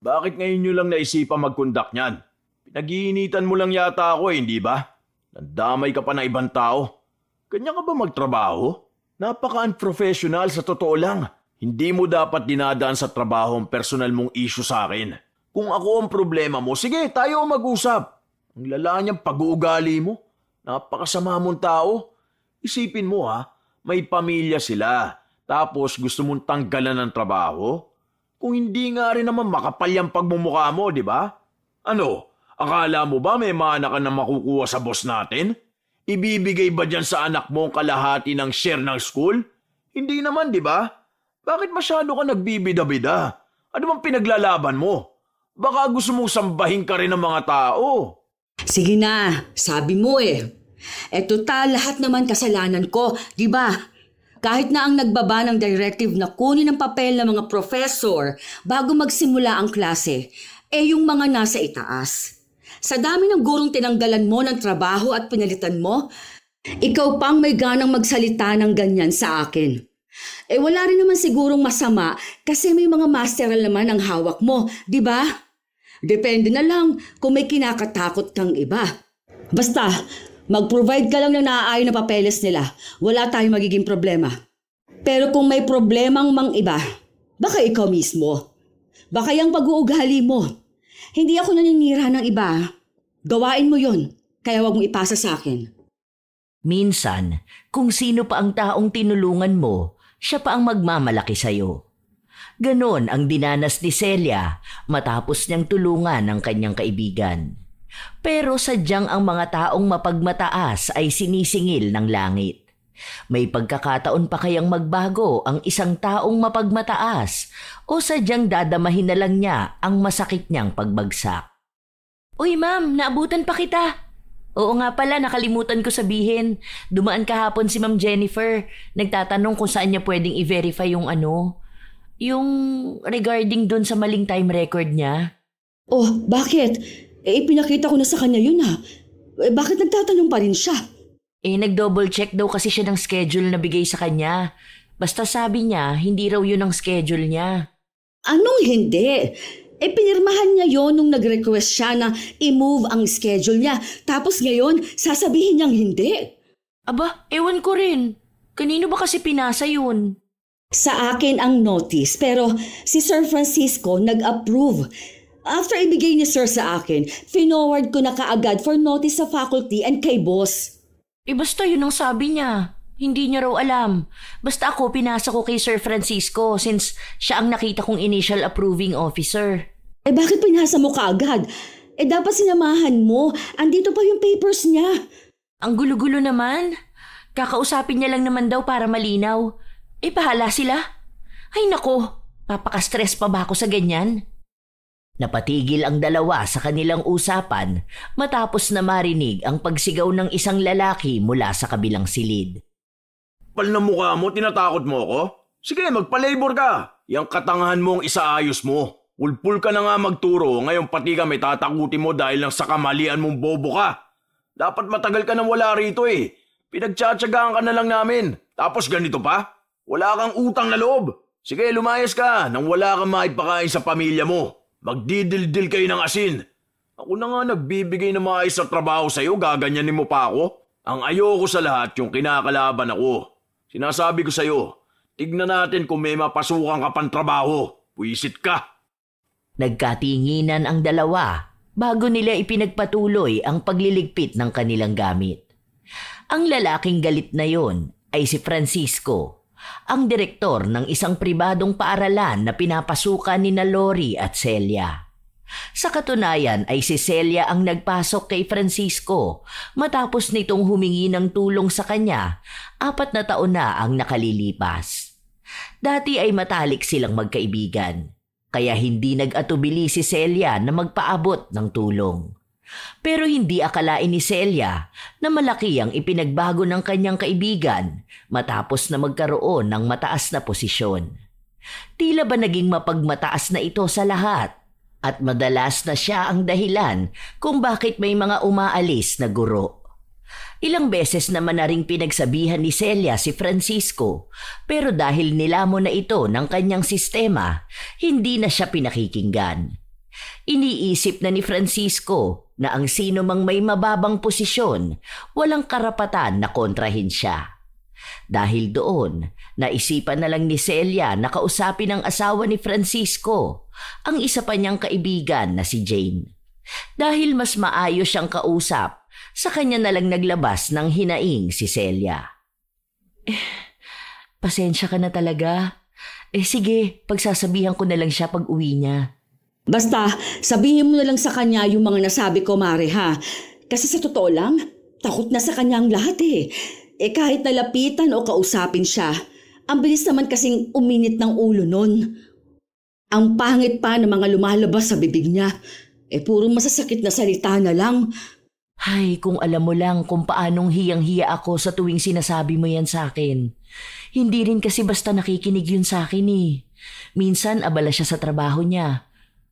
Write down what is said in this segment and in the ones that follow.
Bakit ngayon nyo lang naisipan mag-conduct niyan? Pinag-iinitan mo lang yata ako hindi ba? Nandamay ka pa ng ibang tao. Kanya ka ba magtrabaho? Napaka-unprofessional sa totoo lang. Hindi mo dapat dinadaan sa trabaho ang personal mong issue sa akin. Kung ako ang problema mo, sige tayo mag-usap. Ang lala niyang pag-uugali mo. Napakasama mong tao. Isipin mo may pamilya sila. Tapos gusto mong tanggalan ng trabaho? Kung hindi nga rin naman makapal yung pagmumukha mo, di ba? Ano? Akala mo ba may mana ka na makukuha sa boss natin? Ibibigay ba dyan sa anak mo ang kalahati ng share ng school? Hindi naman, di ba? Bakit masyado ka nagbibida-bida? Ano bang pinaglalaban mo? Baka gusto mong sambahin ka rin ng mga tao. Sige na, sabi mo total lahat naman kasalanan ko, di ba? Kahit na ang nagbaba ng directive na kunin ang papel ng mga professor bago magsimula ang klase, yung mga nasa itaas. Sa dami ng gurong tinanggalan mo ng trabaho at pinalitan mo, ikaw pang may ganang magsalita ng ganyan sa akin. Wala rin naman sigurong masama kasi may mga masteral naman ang hawak mo, di ba? Depende na lang kung may kinakatakot kang iba. Basta, mag-provide ka lang ng naaayon na papeles nila. Wala tayong magiging problema. Pero kung may problemang mang iba, baka ikaw mismo. Baka yung pag-uugali mo. Hindi ako naninira ng iba. Gawain mo yon, kaya wag mong ipasa sa akin. Minsan, kung sino pa ang taong tinulungan mo, siya pa ang magmamalaki sa'yo. Ganon ang dinanas ni Celia matapos niyang tulungan ang kanyang kaibigan. Pero sadyang ang mga taong mapagmataas ay sinisingil ng langit. May pagkakataon pa kayang magbago ang isang taong mapagmataas o sadyang dadamahin na lang niya ang masakit niyang pagbagsak. Uy ma'am, naabutan pa kita. Oo nga pala, nakalimutan ko sabihin. Dumaan kahapon si Ma'am Jennifer. Nagtatanong kung saan niya pwedeng i-verify yung yung regarding dun sa maling time record niya. Oh, bakit? Pinakita ko na sa kanya yun Bakit nagtatanong pa rin siya? Nag-double check daw kasi siya ng schedule na bigay sa kanya. Basta sabi niya, hindi raw yun ang schedule niya. Anong hindi? Pinirmahan niya yon nung nag-request siya na i-move ang schedule niya. Tapos ngayon, sasabihin niyang hindi. Aba, ewan ko rin. Kanino ba kasi pinasa yun? Sa akin ang notice, pero si Sir Francisco nag-approve. After ibigay ni Sir sa akin, finoward ko na kaagad for notice sa faculty and kay boss. Basta yun ang sabi niya. Hindi niya raw alam. Basta ako pinasa ko kay Sir Francisco since siya ang nakita kong initial approving officer. Bakit pinasa mo kaagad? Dapat sinamahan mo. Andito pa yung papers niya. Ang gulo-gulo naman. Kakausapin niya lang naman daw para malinaw. Bahala sila. Ay nako, papaka-stress pa ba ako sa ganyan? Napatigil ang dalawa sa kanilang usapan matapos na marinig ang pagsigaw ng isang lalaki mula sa kabilang silid. Pal na mukha mo, tinatakot mo ako? Sige, magpa-labor ka. Yang katangahan mo ang isaayos mo. Pulpul ka na nga magturo, ngayon pati ka may tatakutin mo dahil lang sa kamalian mong bobo ka. Dapat matagal ka nang wala rito Pinagtsatsagaan ka na lang namin. Tapos ganito pa? Wala kang utang na loob. Sige, lumayas ka nang wala kang maipakain sa pamilya mo. Magdidildil kayo ng asin. Ako na nga nagbibigay ng maayos sa trabaho sa'yo, gaganyanin mo pa ako. Ang ayoko sa lahat yung kinakalaban ako. Sinasabi ko sa'yo, tignan natin kung may mapasukan ka pang trabaho. Puwisit ka. Nagkatinginan ang dalawa bago nila ipinagpatuloy ang pagliligpit ng kanilang gamit. Ang lalaking galit na yon ay si Francisco, ang direktor ng isang pribadong paaralan na pinapasukan ni Lori at Celia. Sa katunayan ay si Celia ang nagpasok kay Francisco matapos nitong humingi ng tulong sa kanya 4 na taon na ang nakalilipas. Dati ay matalik silang magkaibigan, kaya hindi nag-atubili si Celia na magpaabot ng tulong. Pero hindi akalain ni Celia na malaki ang ipinagbago ng kanyang kaibigan matapos na magkaroon ng mataas na posisyon. Tila ba naging mapagmataas na ito sa lahat at madalas na siya ang dahilan kung bakit may mga umaalis na guro. Ilang beses naman na ring pinagsabihan ni Celia si Francisco, pero dahil nilamon na ito ng kanyang sistema, hindi na siya pinakikinggan. Iniisip na ni Francisco na ang sino mang may mababang posisyon, walang karapatan na kontrahin siya. Dahil doon, naisipan na lang ni Celia na kausapin ang asawa ni Francisco, ang isa pa niyang kaibigan na si Jane. Dahil mas maayos siyang kausap, sa kanya na lang naglabas ng hinaing si Celia. Pasensya ka na talaga. Sige, pagsasabihan ko na lang siya pag uwi niya. Basta, sabihin mo na lang sa kanya yung mga nasabi ko, Mare, ha? Kasi sa totoo lang, takot na sa kanya ang lahat eh. Kahit nalapitan o kausapin siya, ang bilis naman kasing uminit ng ulo nun. Ang pangit pa ng mga lumalabas sa bibig niya. Puro masasakit na salita na lang. Ay, kung alam mo lang kung paanong hiyang-hiya ako sa tuwing sinasabi mo yan sa akin. Hindi rin kasi basta nakikinig yun sa akin eh. Minsan abala siya sa trabaho niya.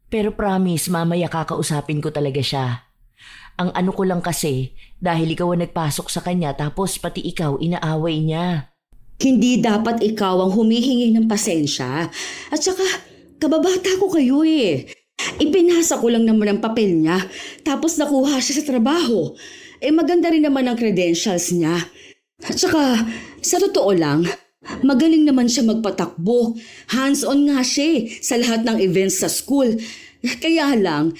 Pero promise, mamaya kakausapin ko talaga siya. Ang ano ko lang kasi, dahil ikaw ang nagpasok sa kanya tapos pati ikaw inaaway niya. Hindi dapat ikaw ang humihingi ng pasensya. At saka, kababata ko kayo eh. Ipinasa ko lang naman ang papel niya tapos nakuha siya sa trabaho. Maganda rin naman ang credentials niya. At saka, sa totoo lang, magaling naman siya magpatakbo. Hands-on nga siya sa lahat ng events sa school. Kaya lang,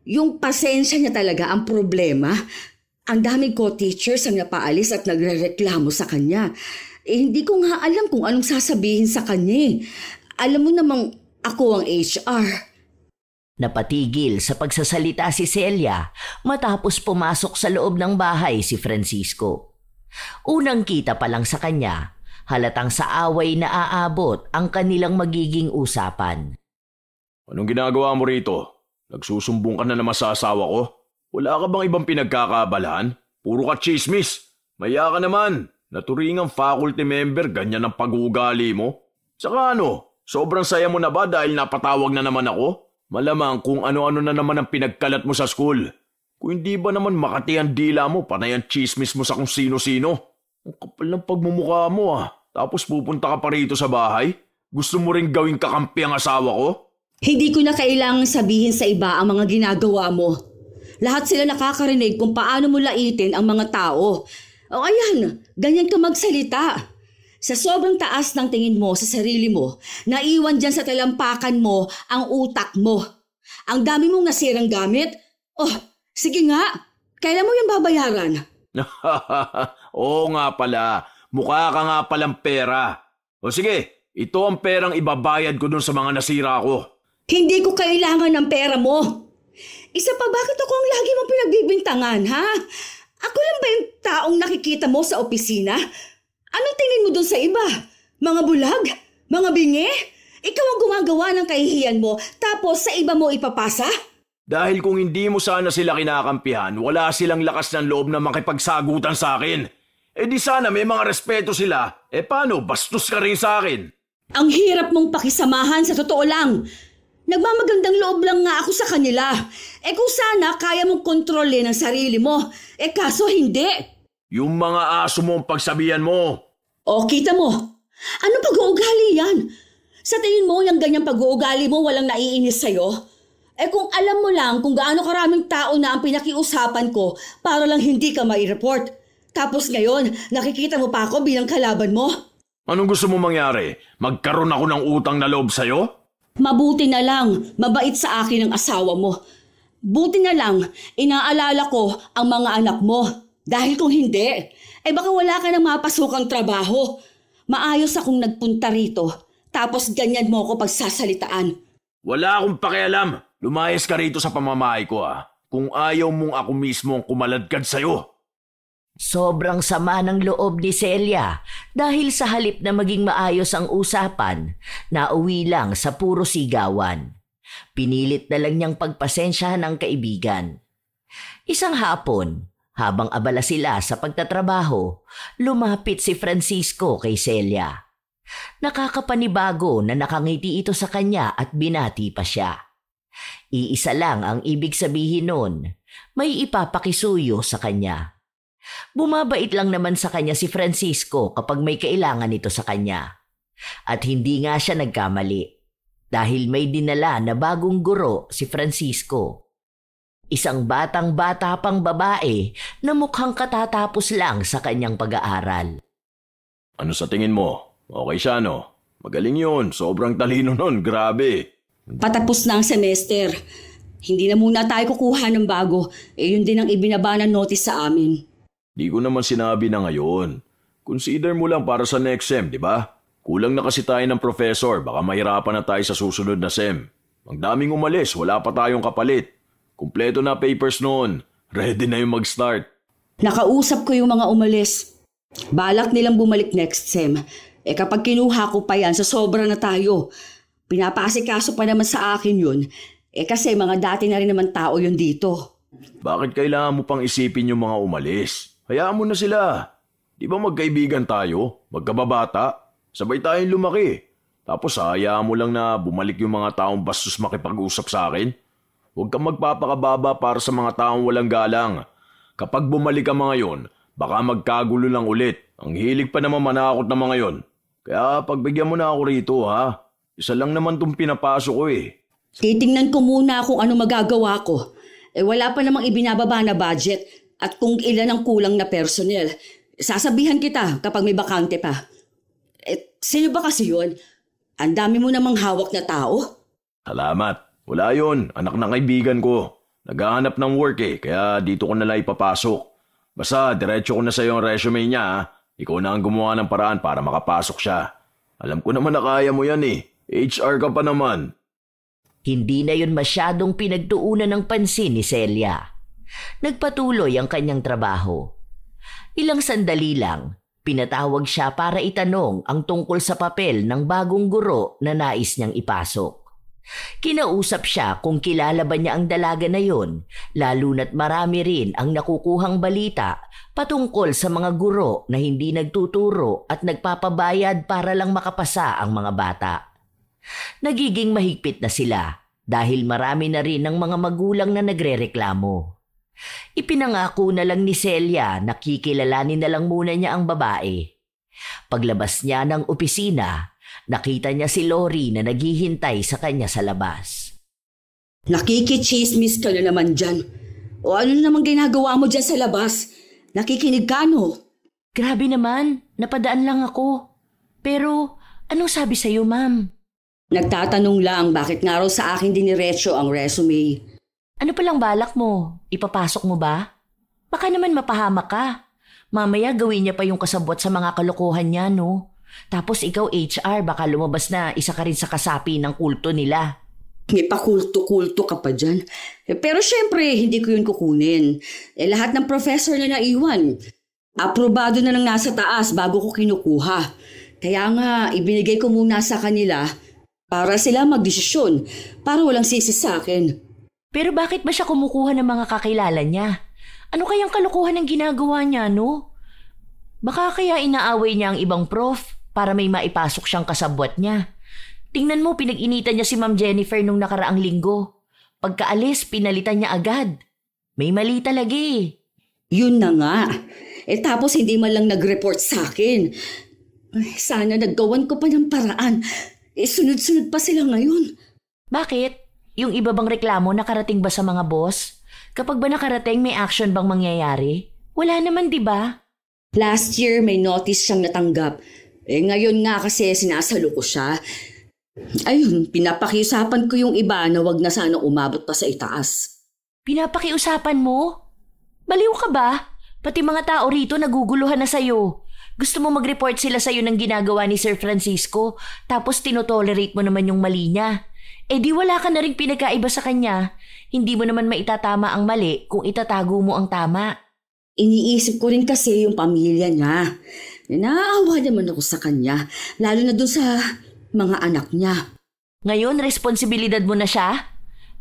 yung pasensya niya talaga ang problema. Ang daming co-teachers ang napaalis at nagrereklamo sa kanya. Hindi ko nga alam kung anong sasabihin sa kanya. Alam mo namang ako ang HR. Napatigil sa pagsasalita si Celia matapos pumasok sa loob ng bahay si Francisco. Unang kita pa lang sa kanya, halatang sa away na aabot ang kanilang magiging usapan. Anong ginagawa mo rito? Nagsusumbong ka na naman sa asawa ko? Wala ka bang ibang pinagkakaabalahan? Puro ka chismis. Maya ka naman. Naturingang faculty member, ganyan ang pag-uugali mo. Saka ano, sobrang saya mo na ba dahil napatawag na naman ako? Malamang kung ano-ano na naman ang pinagkalat mo sa school. Kung hindi ba naman makati ang dila mo, panay ang chismis mo sa kung sino-sino. Ang kapal ng pagmumukha mo ah. Tapos pupunta ka pa rito sa bahay? Gusto mo ring gawing kakampi ang asawa ko? Hindi ko na kailangang sabihin sa iba ang mga ginagawa mo. Lahat sila nakakarinig kung paano mo laitin ang mga tao. O ayan, ganyan ka magsalita. Sa sobrang taas ng tingin mo sa sarili mo, naiwan dyan sa talampakan mo ang utak mo. Ang dami mong nasirang gamit. Oh, sige nga, kailan mo yung babayaran? Oo nga pala, mukha ka nga palang pera. O sige, ito ang perang ibabayad ko dun sa mga nasira ko. Hindi ko kailangan ng pera mo. Isa pa, bakit ako ang lagi mong pinagbibintangan, ha? Ako lang ba yung taong nakikita mo sa opisina? Anong tingin mo dun sa iba? Mga bulag? Mga bingi? Ikaw ang gumagawa ng kahihiyan mo tapos sa iba mo ipapasa? Dahil kung hindi mo sana sila kinakampihan, wala silang lakas ng loob na makipagsagutan sa akin. Di sana may mga respeto sila. Paano? Bastos ka rin sa akin. Ang hirap mong pakisamahan sa totoo lang. Nagmamagandang loob lang nga ako sa kanila. Kung sana kaya mong kontrolin ang sarili mo. Kaso hindi. Yung mga aso mo ang pagsabihan mo. O, kita mo. Ano pag-uugali yan? Sa tingin mo, yung ganyang pag-uugali mo walang naiinis sa'yo? Kung alam mo lang kung gaano karaming tao na ang pinakiusapan ko para lang hindi ka mai-report. Tapos ngayon, nakikita mo pa ako bilang kalaban mo? Anong gusto mo mangyari? Magkaroon ako ng utang na loob sa'yo? Mabuti na lang, mabait sa akin ang asawa mo. Buti na lang, inaalala ko ang mga anak mo. Dahil kung hindi, baka wala ka nang mapasukang trabaho. Maayos akong nagpunta rito, tapos ganyan mo ako pagsasalitaan. Wala akong pakialam. Lumayas ka rito sa pamamahay ko ah. Kung ayaw mong ako mismo ang kumaladkad sa'yo. Sobrang sama ng loob ni Celia dahil sa halip na maging maayos ang usapan, nauwi lang sa puro sigawan. Pinilit na lang niyang pagpasensyahan ang kaibigan. Isang hapon, habang abala sila sa pagtatrabaho, lumapit si Francisco kay Celia. Nakakapanibago na nakangiti ito sa kanya at binati pa siya. Iisa lang ang ibig sabihin nun, may ipapakisuyo sa kanya. Bumabait lang naman sa kanya si Francisco kapag may kailangan ito sa kanya. At hindi nga siya nagkamali. dahil may dinala na bagong guro si Francisco. Isang batang-bata pang babae na mukhang katatapos lang sa kanyang pag-aaral. Ano sa tingin mo? Okay siya, no? Magaling yun. Sobrang talino nun. Grabe. Patapos na ang semester. Hindi na muna tayo kukuha ng bago. Yun din ang ibinaba ng notice sa amin. Di ko naman sinabi na ngayon. Consider mo lang para sa next sem, di ba? Kulang na kasi tayo ng professor. Baka mahirapan na tayo sa susunod na sem. Ang daming umalis. Wala pa tayong kapalit. Kumpleto na papers noon. Ready na yung mag-start. Nakausap ko yung mga umalis. Balak nilang bumalik next sem. Kapag kinuha ko pa yan, sa sobra na tayo. Pinapaasikaso pa naman sa akin yun. Kasi mga dati na rin naman tao yun dito. Bakit kailangan mo pang isipin yung mga umalis? Hayaan mo na sila. Di ba magkaibigan tayo? Magkababata? Sabay tayong lumaki. Tapos hayaan mo lang na bumalik yung mga taong bastos makipag-usap sa akin? Huwag kang magpapakababa para sa mga taong walang galang. Kapag bumalik ang mga yon, baka magkagulo lang ulit. Ang hilig pa naman manakot ng mga yon. Kaya pagbigyan mo na ako rito, ha? Isa lang naman tong pinapasok ko eh. Titingnan ko muna kung ano magagawa ko. Wala pa namang ibinababa na budget at kung ilan ang kulang na personnel. Sasabihan kita kapag may bakante pa. Sino ba kasi yun? Ang dami mo namang hawak na tao. Salamat. Wala yun. Anak ng kaibigan ko. Naghahanap ng work eh, kaya dito ko nalang ipapasok. Basta diretso ko na sa yung resume niya, ha? Ikaw na ang gumawa ng paraan para makapasok siya. Alam ko naman na kaya mo yan eh. HR ka pa naman. Hindi na yun masyadong pinagtuunan ng pansin ni Celia. Nagpatuloy ang kanyang trabaho. Ilang sandali lang, pinatawag siya para itanong ang tungkol sa papel ng bagong guro na nais niyang ipasok. Kinausap siya kung kilala ba niya ang dalaga na yon, lalo na't marami rin ang nakukuhang balita patungkol sa mga guro na hindi nagtuturo at nagpapabayad para lang makapasa ang mga bata. Nagiging mahigpit na sila dahil marami na rin ang mga magulang na nagrereklamo. Ipinangako na lang ni Celia na kikilalanin na lang muna niya ang babae. Paglabas niya ng opisina, nakita niya si Lori na naghihintay sa kanya sa labas. Nakikichismis ka na naman dyan. O ano namang ginagawa mo dyan sa labas? Nakikinig ka, no? Grabe naman, napadaan lang ako. Pero anong sabi sa'yo, ma'am? Nagtatanong lang bakit nga raw sa akin diniretso ang resume. Ano palang balak mo? Ipapasok mo ba? Baka naman mapahamak ka. Mamaya gawin niya pa yung kasabwat sa mga kalokohan niya, no? Tapos ikaw HR, baka lumabas na isa ka rin sa kasapi ng kulto nila. May pakulto-kulto ka pa dyan. Pero syempre, hindi ko yun kukunin. Lahat ng professor na naiwan, aprobado na lang nasa taas bago ko kinukuha. Kaya nga, ibinigay ko muna sa kanila para sila magdesisyon, para walang sisi sa akin. Pero bakit ba siya kumukuha ng mga kakilala niya? Ano kayang kalokohan ang ginagawa niya, no? Baka kaya inaaway niya ang ibang prof para may maipasok siyang kasabwat niya. Tingnan mo, pinag-initan niya si Ma'am Jennifer nung nakaraang linggo. Pagkaalis, pinalitan niya agad. May mali talaga eh. Yun na nga. Tapos hindi man lang nag-report sa akin. Sana naggawan ko pa ng paraan. Sunod-sunod pa sila ngayon. Bakit? Yung iba bang reklamo nakarating ba sa mga boss? Kapag ba nakarating, may action bang mangyayari? Wala naman, di ba? Last year, may notice siyang natanggap. Ngayon nga kasi sinasalo ko siya. Ayun, pinapakiusapan ko yung iba na wag na sana umabot pa sa itaas. Pinapakiusapan mo? Baliw ka ba? Pati mga tao rito naguguluhan na sa'yo. Gusto mo mag-report sila sa'yo ng ginagawa ni Sir Francisco, tapos tinotolerate mo naman yung mali niya. Di wala ka na rin pinagkaiba sa kanya. Hindi mo naman maitatama ang mali kung itatago mo ang tama. Iniisip ko rin kasi yung pamilya niya. Naaawa naman ako sa kanya, lalo na dun sa mga anak niya. Ngayon, responsibilidad mo na siya?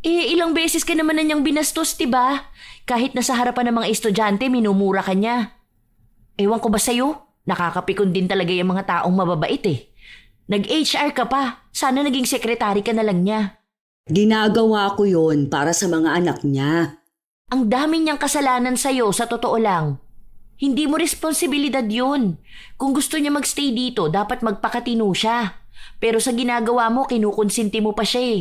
Ilang beses ka naman na niyang binastos, diba? Kahit nasa harapan ng mga estudyante, minumura ka niya. Ewan ko ba sa'yo? Nakakapikon din talaga yung mga taong mababait eh. Nag-HR ka pa. Sana naging sekretary ka na lang niya. Ginagawa ko yon para sa mga anak niya. Ang dami niyang kasalanan sa'yo, sa totoo lang. Hindi mo responsibilidad yun. Kung gusto niya magstay dito, dapat magpakatino siya. Pero sa ginagawa mo, kinukonsinti mo pa siya eh.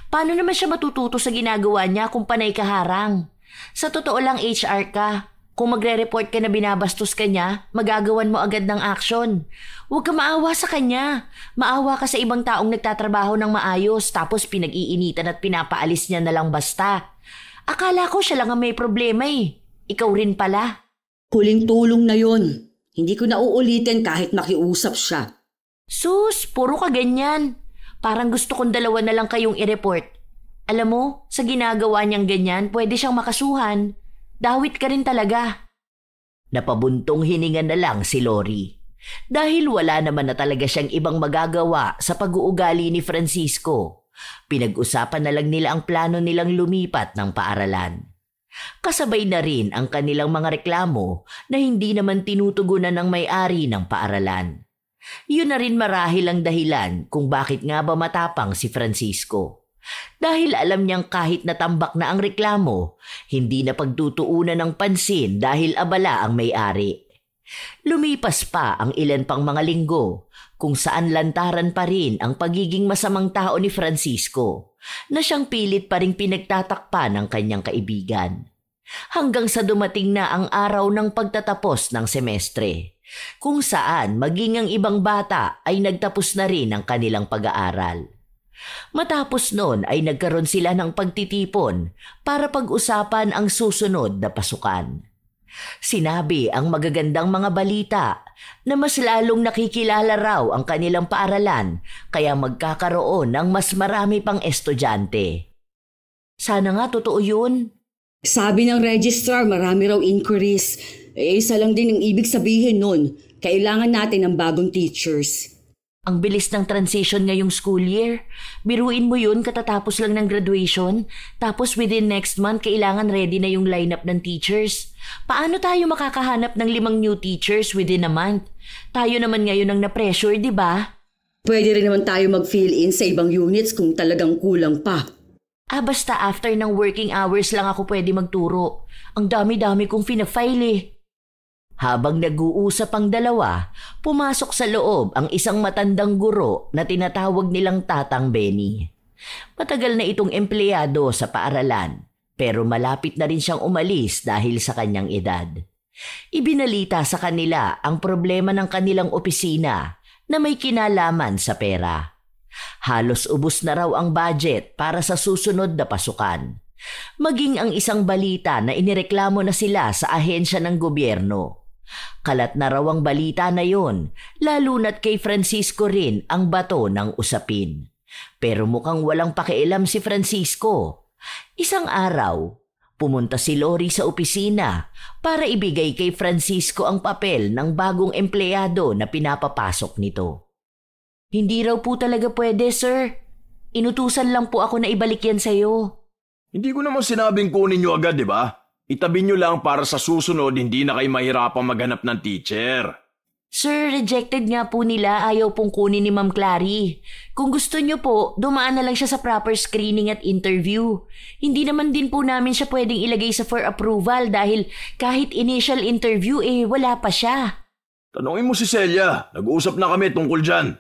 Paano naman siya matututo sa ginagawa niya kung panay kaharang? Sa totoo lang HR ka. Kung magre-report ka na binabastos ka niya, magagawan mo agad ng action. Huwag ka maawa sa kanya. Maawa ka sa ibang taong nagtatrabaho ng maayos tapos pinag-iinitan at pinapaalis niya na lang basta. Akala ko siya lang ang may problema eh. Ikaw rin pala. Huling tulong na yon. Hindi ko na uulitin kahit makiusap siya. Sus, puro ka ganyan. Parang gusto kong dalawa na lang kayong i-report. Alam mo, sa ginagawa niyang ganyan, pwede siyang makasuhan. Dawit ka rin talaga. Napabuntong hininga na lang si Lori. Dahil wala naman na talaga siyang ibang magagawa sa pag-uugali ni Francisco. Pinag-usapan na lang nila ang plano nilang lumipat ng paaralan. Kasabay na rin ang kanilang mga reklamo na hindi naman tinutugunan ng may-ari ng paaralan. Yun na rin marahil ang dahilan kung bakit nga ba matapang si Francisco. Dahil alam niyang kahit natambak na ang reklamo, hindi na pagtutuunan ng pansin dahil abala ang may-ari. Lumipas pa ang ilan pang mga linggo kung saan lantaran pa rin ang pagiging masamang tao ni Francisco na siyang pilit pa ring pinagtatakpan ng kanyang kaibigan. Hanggang sa dumating na ang araw ng pagtatapos ng semestre, kung saan maging ang ibang bata ay nagtapos na rin ang kanilang pag-aaral. Matapos noon ay nagkaroon sila ng pagtitipon para pag-usapan ang susunod na pasukan. Sinabi ang magagandang mga balita na mas lalong nakikilala raw ang kanilang paaralan kaya magkakaroon ng mas marami pang estudyante. Sana nga totoo yun. Sabi ng registrar, marami raw inquiries. Isa lang din ang ibig sabihin nun. Kailangan natin ng bagong teachers. Ang bilis ng transition ngayong school year. Biruin mo yun katatapos lang ng graduation, tapos within next month kailangan ready na yung lineup ng teachers. Paano tayo makakahanap ng 5 new teachers within a month? Tayo naman ngayon ang na-pressure, di ba? Pwede rin naman tayo mag-fill in sa ibang units kung talagang kulang pa. Basta after ng working hours lang ako pwede magturo. Ang dami-dami kong fina-file eh. Habang nag-uusap ang dalawa, pumasok sa loob ang isang matandang guro na tinatawag nilang Tatang Benny. Matagal na itong empleyado sa paaralan, pero malapit na rin siyang umalis dahil sa kanyang edad. Ibinalita sa kanila ang problema ng kanilang opisina na may kinalaman sa pera. Halos ubos na raw ang budget para sa susunod na pasukan. Maging ang isang balita na inireklamo na sila sa ahensya ng gobyerno. Kalat na raw ang balita na yon, lalo na't kay Francisco rin ang bato ng usapin. Pero mukhang walang pakialam si Francisco. Isang araw, pumunta si Lori sa opisina para ibigay kay Francisco ang papel ng bagong empleyado na pinapapasok nito. Hindi raw po talaga pwede, sir. Inutusan lang po ako na ibalik yan sa'yo. Hindi ko naman sinabing kunin nyo agad, di ba? Itabi nyo lang para sa susunod hindi na kayo mahirapang maghanap ng teacher. Sir, rejected nga po nila, ayaw pong kunin ni Ma'am Clary. Kung gusto nyo po, dumaan na lang siya sa proper screening at interview. Hindi naman din po namin siya pwedeng ilagay sa for approval dahil kahit initial interview wala pa siya. Tanungin mo si Celia, nag-uusap na kami tungkol dyan.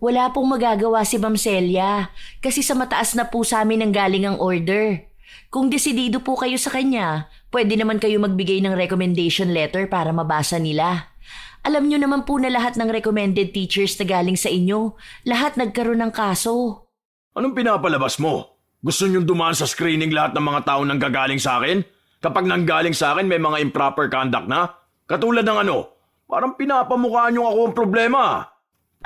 Wala pong magagawa si Ma'am Celia kasi sa mataas na po sa amin ang galing ang order. Kung desidido po kayo sa kanya, pwede naman kayo magbigay ng recommendation letter para mabasa nila. Alam nyo naman po na lahat ng recommended teachers na galing sa inyo, lahat nagkaroon ng kaso. Anong pinapalabas mo? Gusto nyong dumaan sa screening lahat ng mga tao nang gagaling sa akin? Kapag nanggaling sa akin may mga improper conduct na? Katulad ng ano? Parang pinapamukha nyo ako ang problema.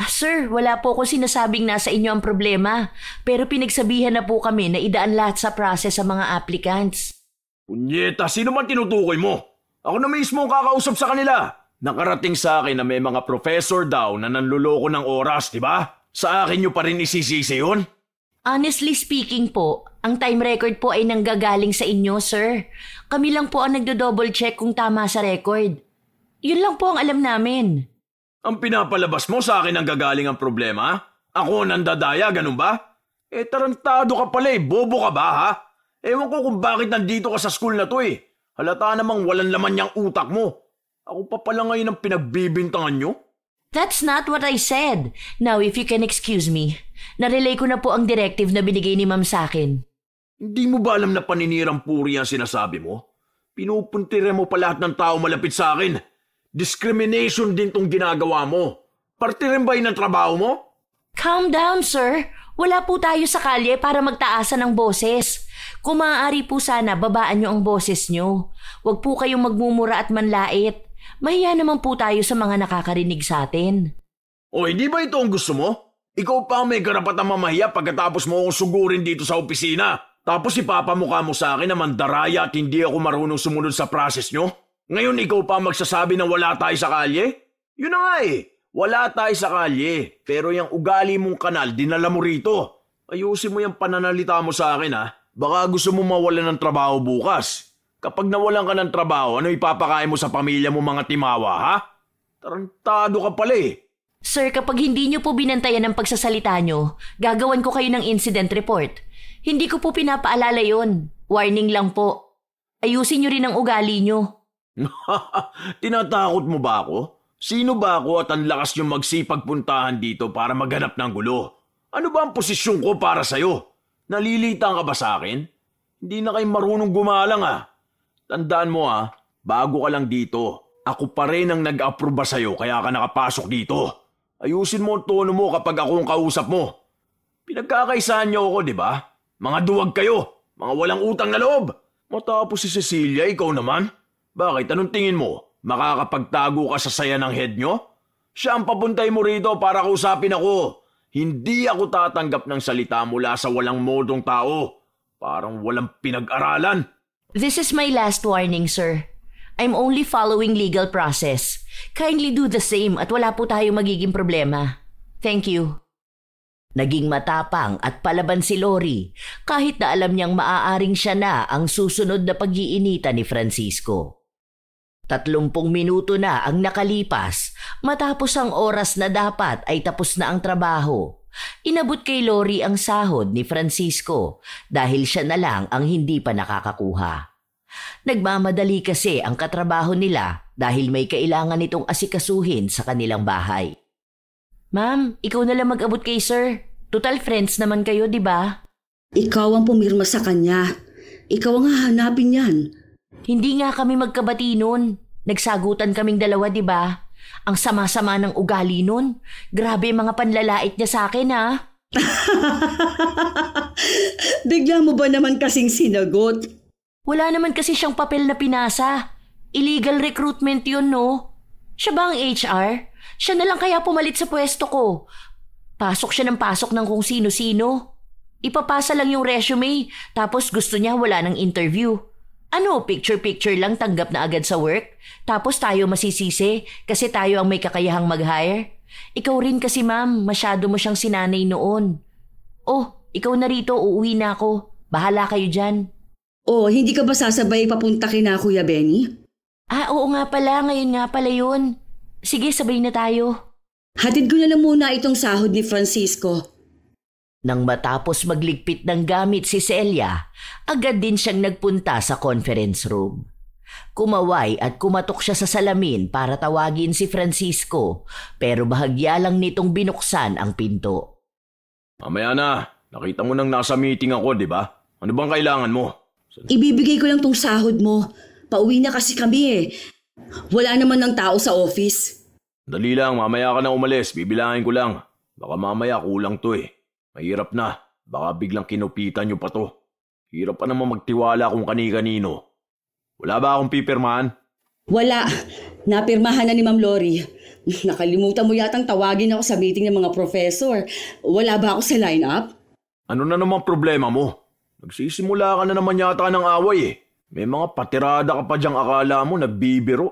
Sir, wala po akong sinasabing nasa inyo ang problema. Pero pinagsabihan na po kami na idaan lahat sa process sa mga applicants. Punyeta, sino man tinutukoy mo? Ako na mismo ang kakausap sa kanila. Nakarating sa akin na may mga professor daw na nanluloko ng oras, di ba? Sa akin nyo pa rin isisisi yun? Honestly speaking po, ang time record po ay nanggagaling sa inyo, sir. Kami lang po ang nagdo-double check kung tama sa record. Yun lang po ang alam namin. Ang pinapalabas mo sa akin ang gagaling ang problema? Ako ang nandadaya, ganun ba? Tarantado ka pala bobo ka ba ha? Ewan ko kung bakit nandito ka sa school na to Halata namang walang laman niyang utak mo. Ako pa pala ngayon ang pinagbibintangan nyo? That's not what I said. Now, if you can excuse me, narelay ko na po ang directive na binigay ni ma'am sa akin. Hindi mo ba alam na paninirang puri ang sinasabi mo? Pinupuntire mo pa lahat ng tao malapit sa akin. Discrimination din tong ginagawa mo. Parte rin ba yun ang trabaho mo? Calm down, sir. Wala po tayo sa kalye para magtaasan ng boses. Kung maaari po sana, babaan nyo ang boses nyo. Huwag po kayong magmumura at manlait. Mahiya naman po tayo sa mga nakakarinig sa atin. O hindi ba ito ang gusto mo? Ikaw pa ang may karapatang mamahiya pagkatapos mo akong sugurin dito sa opisina. Tapos ipapamukha mo sa akin na mandaraya at hindi ako marunong sumunod sa process nyo? Ngayon ikaw pa magsasabi na wala tayo sa kalye? Yun na nga eh. Wala tayo sa kalye. Pero yung ugali mong kanal, dinala mo rito. Ayusin mo yung pananalita mo sa akin ha. Baka gusto mo mawalan ng trabaho bukas. Kapag nawalan ka ng trabaho, ano ipapakain mo sa pamilya mo mga timawa ha? Tarantado ka pala eh. Sir, kapag hindi nyo po binantayan ang pagsasalita nyo, gagawan ko kayo ng incident report. Hindi ko po pinapaalala yon. Warning lang po. Ayusin nyo rin ang ugali nyo. Tinatakot mo ba ako? Sino ba ako at ang lakas nyo magsipagpuntahan dito para maghanap ng gulo? Ano ba ang posisyon ko para sa'yo? Nalilitang ka ba sa akin? Hindi na kayo marunong gumalang ah. Tandaan mo ah, bago ka lang dito. Ako pa rin ang nag-aproba sa'yo kaya ka nakapasok dito. Ayusin mo ang tono mo kapag ako ang kausap mo. Pinagkakaisahan niyo ako, di ba? Mga duwag kayo, mga walang utang na loob. Matapos si Cecilia, ikaw naman. Bakit? Anong tingin mo? Makakapagtago ka sa saya ng head nyo? Siya ang papuntay mo rito para kausapin ako. Hindi ako tatanggap ng salita mula sa walang modong tao. Parang walang pinag-aralan. This is my last warning, sir. I'm only following legal process. Kindly do the same at wala po tayo magiging problema. Thank you. Naging matapang at palaban si Lori kahit na alam niyang maaaring siya na ang susunod na pag-iinitan ni Francisco. 30 minuto na ang nakalipas matapos ang oras na dapat ay tapos na ang trabaho. Inabot kay Lori ang sahod ni Francisco dahil siya na lang ang hindi pa nakakakuha. Nagmamadali kasi ang katrabaho nila dahil may kailangan itong asikasuhin sa kanilang bahay. Ma'am, ikaw na lang mag-abot kay sir. Total friends naman kayo, di ba? Ikaw ang pumirma sa kanya. Ikaw ang hahanapin yan. Hindi nga kami magkabati nun. Nagsagutan kaming dalawa, di ba? Ang sama-sama ng ugali nun. Grabe mga panlalait niya sa akin, ha? Bigla mo ba naman kasing sinagot? Wala naman kasi siyang papel na pinasa. Illegal recruitment yun, no? Siya ba ang HR? Siya na lang kaya pumalit sa pwesto ko. Pasok siya ng pasok ng kung sino-sino. Ipapasa lang yung resume, tapos gusto niya wala ng interview. Ano, picture-picture lang tanggap na agad sa work? Tapos tayo masisisi kasi tayo ang may kakayahang mag-hire? Ikaw rin kasi ma'am, masyado mo siyang sinanay noon. Oh, ikaw na rito, uuwi na ako. Bahala kayo dyan. Oh, hindi ka ba sasabay papunta kina Kuya Benny? Ah, oo nga pala, ngayon nga pala yun. Sige, sabay na tayo. Hatid ko na lang muna itong sahod ni Francisco. Nang matapos magligpit ng gamit si Celia, agad din siyang nagpunta sa conference room. Kumaway at kumatok siya sa salamin para tawagin si Francisco, pero bahagya lang nitong binuksan ang pinto. Mamaya na, nakita mo nang nasa meeting ako, di ba? Ano bang kailangan mo? Ibibigay ko lang tong sahod mo. Pauwi na kasi kami eh. Wala naman ng tao sa office. Dali lang, mamaya ka na umalis. Bibilangin ko lang. Baka mamaya kulang to eh. Mahirap na. Baka biglang kinupitan nyo pa to. Hirap pa naman magtiwala kung kani-kanino. Wala ba akong pipirmahan? Wala. Napirmahan na ni Ma'am Lori. Nakalimutan mo yatang tawagin ako sa meeting ng mga professor. Wala ba ako sa lineup? Ano na naman problema mo? Nagsisimula ka na naman yata ng away eh. May mga patirada ka pa diyang akala mo nagbibiro.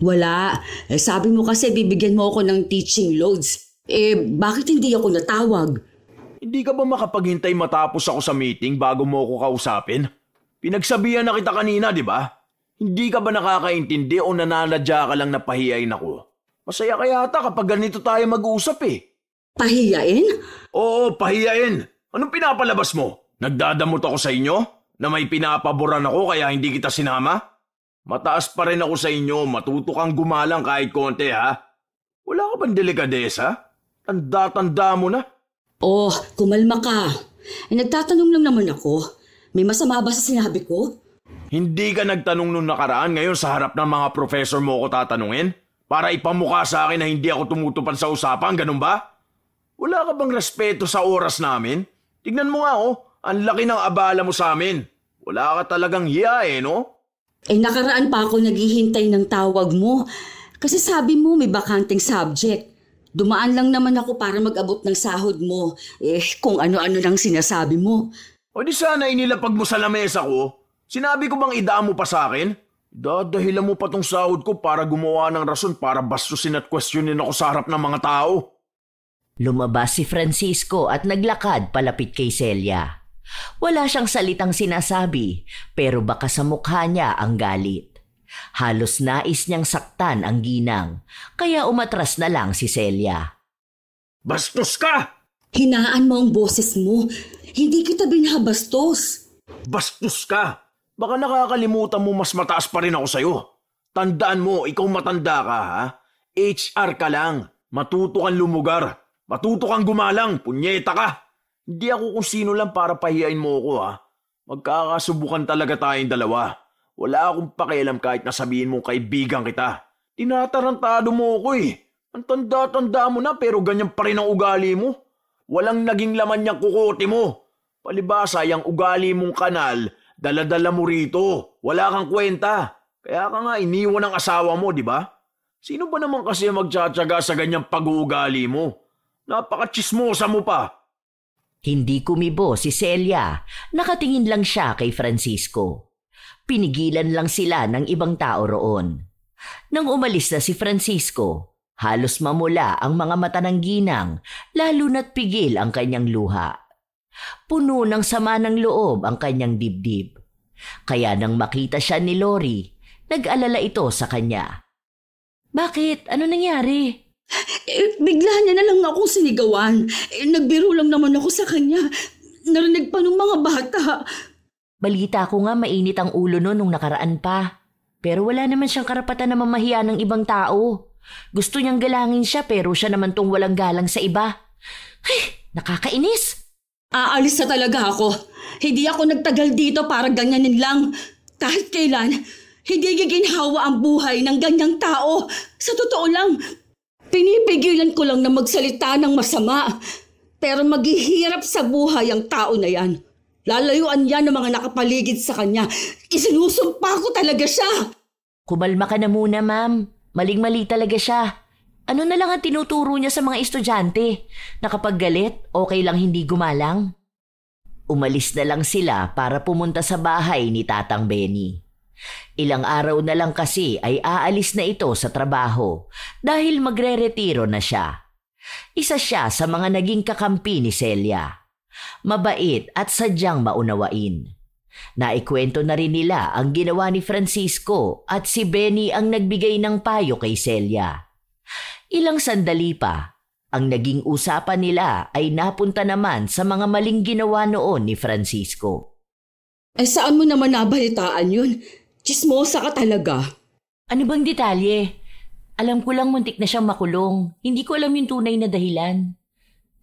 Wala. Sabi mo kasi bibigyan mo ako ng teaching loads. Bakit hindi ako natawag? Hindi ka ba makapaghintay matapos ako sa meeting bago mo ako kausapin? Pinagsabihan na kita kanina, di ba? Hindi ka ba nakakaintindi o nananadya ka lang na pahiyain ako? Masaya ka yata kapag ganito tayo mag-uusap eh. Pahiyain? Oo, pahiyain. Anong pinapalabas mo? Nagdadamot ako sa inyo? Na may pinapaboran ako kaya hindi kita sinama? Mataas pa rin ako sa inyo, matuto kang gumalang kahit konti ha? Wala ka bang delikadesa? Tanda-tanda mo na. Oh, kumalma ka. Nagtatanong lang naman ako. May masama ba sa sinabi ko? Hindi ka nagtanong nung nakaraan, ngayon sa harap ng mga professor mo ko tatanungin? Para ipamukha sa akin na hindi ako tumutupad sa usapan, ganun ba? Wala ka bang respeto sa oras namin? Tignan mo nga ang laki ng abala mo sa amin. Wala ka talagang hiya no? Nakaraan pa ako naghihintay ng tawag mo. Kasi sabi mo may bakanting subject. Dumaan lang naman ako para mag-abot ng sahod mo. Kung ano-ano lang sinasabi mo. O di sana inilapag mo sa lamesa ko. Sinabi ko bang idaan mo pa sa akin? Dadahilan mo pa tong sahod ko para gumawa ng rason para bastusin at questionin ako sa harap ng mga tao. Lumabas si Francisco at naglakad palapit kay Celia. Wala siyang salitang sinasabi, pero baka sa mukha niya ang galit. Halos nais niyang saktan ang ginang, kaya umatras na lang si Celia. Bastos ka! Hinaan mo ang boses mo. Hindi kita binabastos. Bastos ka! Baka nakakalimutan mo mas mataas pa rin ako sa'yo. Tandaan mo, ikaw matanda ka ha? HR ka lang. Matuto kang lumugar. Matuto kang gumalang. Punyeta ka. Hindi ako kung sino lang para pahiyain mo ako ha. Magkakasubukan talaga tayong dalawa. Wala akong pakialam kahit nasabihin mo kaibigan kita. Tinatarantado mo ako Ang tanda-tanda mo na pero ganyan pa rin ang ugali mo. Walang naging laman niyang kukote mo. Palibasa, yung ugali mong kanal, dala-dala mo rito. Wala kang kwenta. Kaya ka nga iniwan ng asawa mo, di ba? Sino ba naman kasi magtsatsaga sa ganyang pag-uugali mo? Napaka-chismosa mo pa. Hindi kumibo si Celia. Nakatingin lang siya kay Francisco. Pinigilan lang sila ng ibang tao roon. Nang umalis na si Francisco, halos mamula ang mga mata ng ginang, lalo na't pigil ang kanyang luha. Puno ng sama ng loob ang kanyang dibdib. Kaya nang makita siya ni Lori, nag-alala ito sa kanya. Bakit? Ano nangyari? Bigla niya na lang akong sinigawan. Nagbiro lang naman ako sa kanya. Narinig pa ng mga bata. Balita ko nga mainit ang ulo nung nakaraan pa. Pero wala naman siyang karapatan na mamahiya ng ibang tao. Gusto niyang galangin siya pero siya naman tong walang galang sa iba. Ay, nakakainis! Aalis na talaga ako. Hindi ako nagtagal dito para ganyanin lang. Kahit kailan, hindi giginhawa ang buhay ng ganyang tao. Sa totoo lang, pinipigilan ko lang na magsalita ng masama. Pero maghihirap sa buhay ang tao na yan. Lalayuan niya ng mga nakapaligid sa kanya. Isinusumpa ko talaga siya. Kumalma ka na muna, ma'am. Maling-mali talaga siya. Ano na lang ang tinuturo niya sa mga estudyante? Na kapag galit, okay lang hindi gumalang? Umalis na lang sila para pumunta sa bahay ni Tatang Benny. Ilang araw na lang kasi ay aalis na ito sa trabaho dahil magre-retiro na siya. Isa siya sa mga naging kakampi ni Celia. Mabait at sadyang maunawain. Naikwento na rin nila ang ginawa ni Francisco at si Benny ang nagbigay ng payo kay Celia. Ilang sandali pa, ang naging usapan nila ay napunta naman sa mga maling ginawa noon ni Francisco. Saan mo naman nabalitaan yun? Chismosa ka talaga. Ano bang detalye? Alam ko lang muntik na siyang makulong. Hindi ko alam yung tunay na dahilan.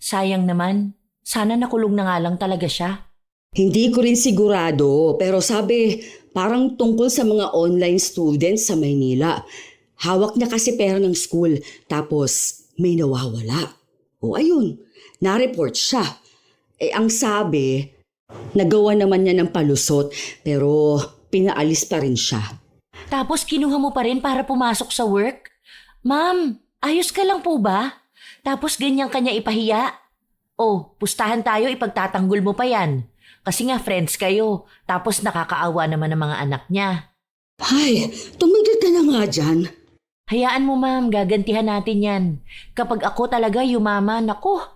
Sayang naman. Sana nakulong na nga lang talaga siya. Hindi ko rin sigurado, pero sabi, parang tungkol sa mga online students sa Maynila. Hawak niya kasi pera ng school, tapos may nawawala. O ayun, na-report siya. Ang sabi, nagawa naman niya ng palusot, pero pinaalis pa rin siya. Tapos kinuha mo pa rin para pumasok sa work? Ma'am, ayos ka lang po ba? Tapos ganyan kanya ipahiya? Oh, pustahan tayo, ipagtatanggol mo pa yan. Kasi nga friends kayo, tapos nakakaawa naman ng mga anak niya. Ay, tumigil ka na nga dyan. Hayaan mo ma'am, gagantihan natin yan. Kapag ako talaga yumaman, ako.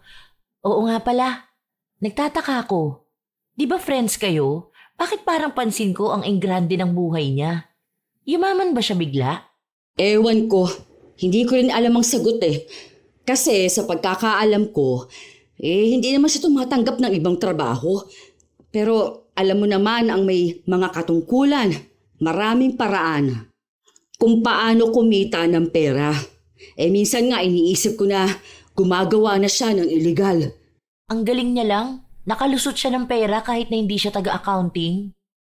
Oo nga pala, nagtataka ako. Di ba friends kayo? Bakit parang pansin ko ang engrande ng buhay niya? Yumaman ba siya bigla? Ewan ko, hindi ko rin alam ang sagot Kasi sa pagkakaalam ko, hindi naman siya tumatanggap ng ibang trabaho. Pero alam mo naman ang may mga katungkulan, maraming paraan kung paano kumita ng pera. Minsan nga iniisip ko na gumagawa na siya ng illegal. Ang galing niya lang. Nakalusot siya ng pera kahit na hindi siya taga-accounting.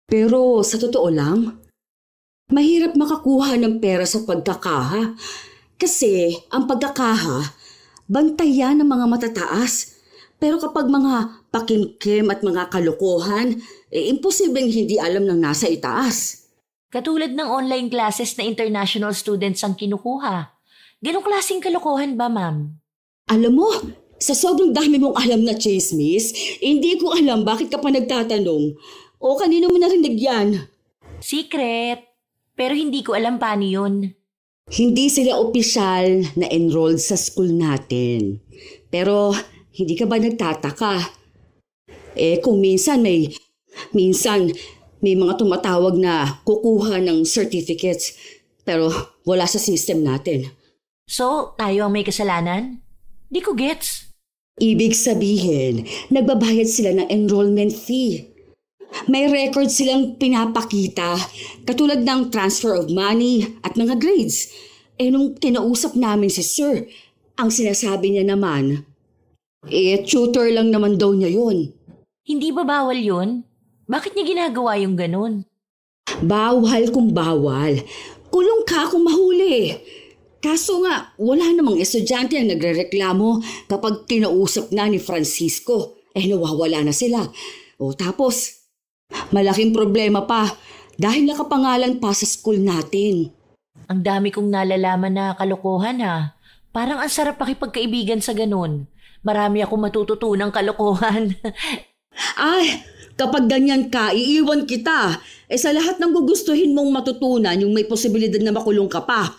Pero sa totoo lang, mahirap makakuha ng pera sa pagkakaha. Kasi ang pagkakaha, bantayan ng mga matataas. Pero kapag mga pakimkim at mga kalokohan, imposibleng hindi alam ng nasa itaas. Katulad ng online classes na international students ang kinukuha. Ganong klaseng kalokohan ba, ma'am? Alam mo, sa sobrang dami mong alam na chismis, hindi ko alam bakit ka pa nagtatanong. O kanino mo narinig yan? Secret. Pero hindi ko alam paano yun. Hindi sila opisyal na enrolled sa school natin. Pero hindi ka ba nagtataka? Kung minsan may mga tumatawag na kukuha ng certificates pero wala sa system natin. So, tayo ang may kasalanan? Di ko gets. Ibig sabihin, nagbabayad sila ng enrollment fee. May record silang pinapakita, katulad ng transfer of money at mga grades. Nung kinausap namin si Sir, ang sinasabi niya naman, tutor lang naman daw niya yun. Hindi ba bawal yun? Bakit niya ginagawa yung ganun? Bawal kung bawal. Kulong ka kung mahuli. Kaso nga, wala namang estudyante ang nagrereklamo kapag kinausap na ni Francisco. Nawawala na sila. Tapos, malaking problema pa dahil nakapangalan pa sa school natin. Ang dami kong nalalaman na kalokohan ha. Parang ang sarap pakipagkaibigan sa ganun. Marami akong matututunang kalokohan. Ay, kapag ganyan ka, iiwan kita. Sa lahat ng gugustuhin mong matutunan, yung may posibilidad na makulong ka pa.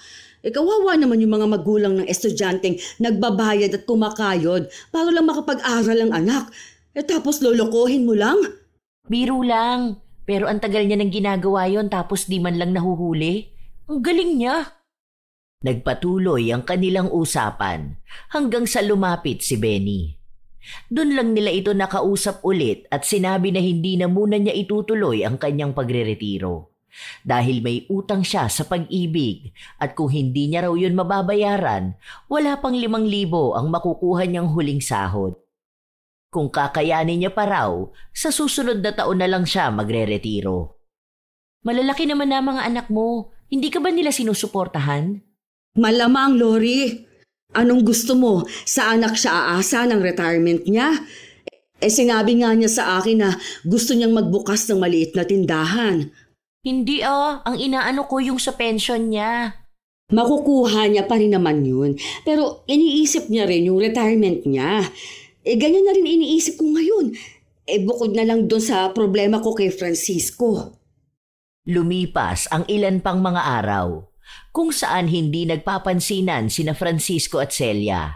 Kawawa naman yung mga magulang ng estudyanteng nagbabayad at kumakayod para lang makapag-aral ang anak. Tapos lolokohin mo lang? Biro lang. Pero ang tagal niya nang ginagawa yon tapos di man lang nahuhuli. Ang galing niya. Nagpatuloy ang kanilang usapan hanggang sa lumapit si Benny. Doon lang nila ito nakausap ulit at sinabi na hindi na muna niya itutuloy ang kanyang pagreretiro. Dahil may utang siya sa pag-ibig at kung hindi niya raw yun mababayaran, wala pang 5,000 ang makukuha niyang huling sahod. Kung kakayanin niya pa raw, sa susunod na taon na lang siya magreretiro. Malalaki naman na mga anak mo, hindi ka ba nila sinusuportahan? Malamang, Lori. Anong gusto mo? Sa anak siya aasa ng retirement niya? Sinabi nga niya sa akin na gusto niyang magbukas ng maliit na tindahan. Hindi ang inaano ko yung sa pension niya. Makukuha niya pa rin naman yun. Pero iniisip niya rin yung retirement niya. Ganyan na rin iniisip ko ngayon. Bukod na lang doon sa problema ko kay Francisco. Lumipas ang ilan pang mga araw kung saan hindi nagpapansinan sina Francisco at Celia.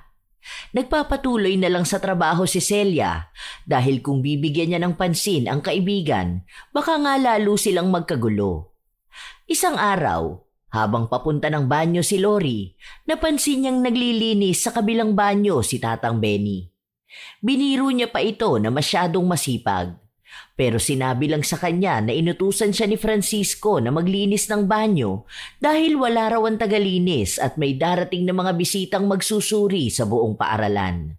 Nagpapatuloy na lang sa trabaho si Celia dahil kung bibigyan niya ng pansin ang kaibigan, baka nga lalo silang magkagulo. Isang araw, habang papunta ng banyo si Lori, napansin niyang naglilinis sa kabilang banyo si Tatang Benny. Biniro niya pa ito na masyadong masipag. Pero sinabi lang sa kanya na inutusan siya ni Francisco na maglinis ng banyo dahil wala raw ang tagalinis at may darating na mga bisitang magsusuri sa buong paaralan.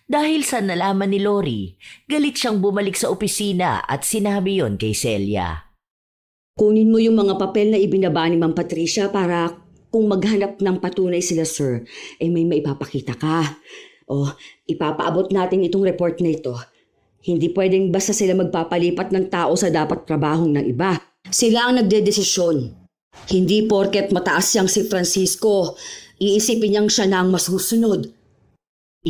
Dahil sa nalaman ni Lori, galit siyang bumalik sa opisina at sinabi yon kay Celia. Kunin mo yung mga papel na ibinaba ni Ma'am Patricia para kung maghanap ng patunay sila, sir, may maipapakita ka. Ipapaabot natin itong report na ito. Hindi pwedeng basta sila magpapalipat ng tao sa dapat trabahong ng iba. Sila ang nagdedesisyon. Hindi porket mataas siyang si Francisco, iisipin niyang siya na ang masusunod.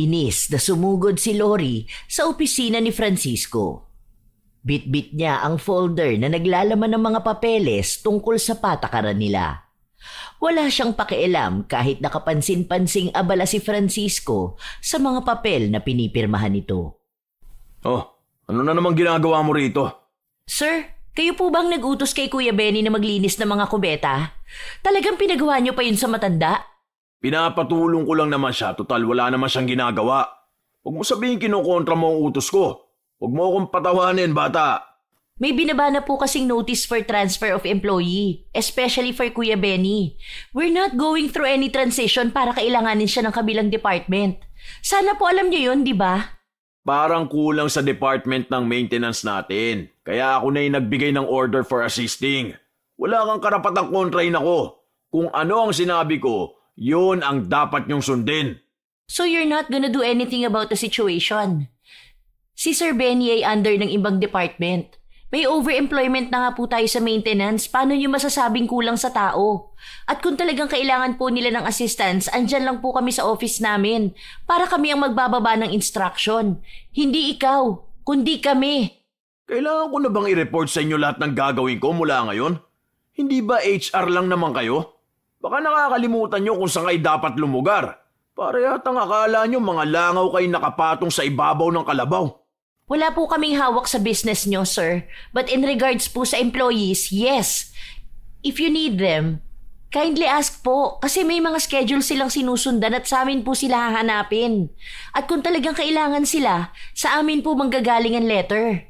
Inis na sumugod si Lori sa opisina ni Francisco. Bit-bit niya ang folder na naglalaman ng mga papeles tungkol sa patakaran nila. Wala siyang pakialam kahit nakapansin-pansing abala si Francisco sa mga papel na pinipirmahan nito. Ano na namang ginagawa mo rito? Sir, kayo po bang nag-utos kay Kuya Benny na maglinis ng mga kubeta? Talagang pinagawa niyo pa yun sa matanda? Pinapatulong ko lang naman siya, total wala naman siyang ginagawa. Huwag mo sabihin kinukontra mo ang utos ko. Huwag mo akong patawanin, bata. May binaba na po kasing notice for transfer of employee, especially for Kuya Benny. We're not going through any transition para kailanganin siya ng kabilang department. Sana po alam niyo yun, di ba? Parang kulang sa department ng maintenance natin. Kaya ako na yung nagbigay ng order for assisting. Wala kang karapatang kontrahin ako. Kung ano ang sinabi ko, yun ang dapat niyong sundin. So you're not gonna do anything about the situation? Si Sir Benny ay under ng ibang department. May overemployment na nga po tayo sa maintenance. Paano nyo masasabing kulang sa tao? At kung talagang kailangan po nila ng assistance, andyan lang po kami sa office namin para kami ang magbababa ng instruction. Hindi ikaw, kundi kami. Kailangan ko na bang i-report sa inyo lahat ng gagawin ko mula ngayon? Hindi ba HR lang naman kayo? Baka nakakalimutan nyo kung saan kayo dapat lumugar. Para yatang akala nyo mga langaw kayo nakapatong sa ibabaw ng kalabaw. Wala po kaming hawak sa business nyo, sir. But in regards po sa employees, yes. If you need them, kindly ask po. Kasi may mga schedule silang sinusundan at sa amin po sila hahanapin. At kung talagang kailangan sila, sa amin po manggagaling ang letter.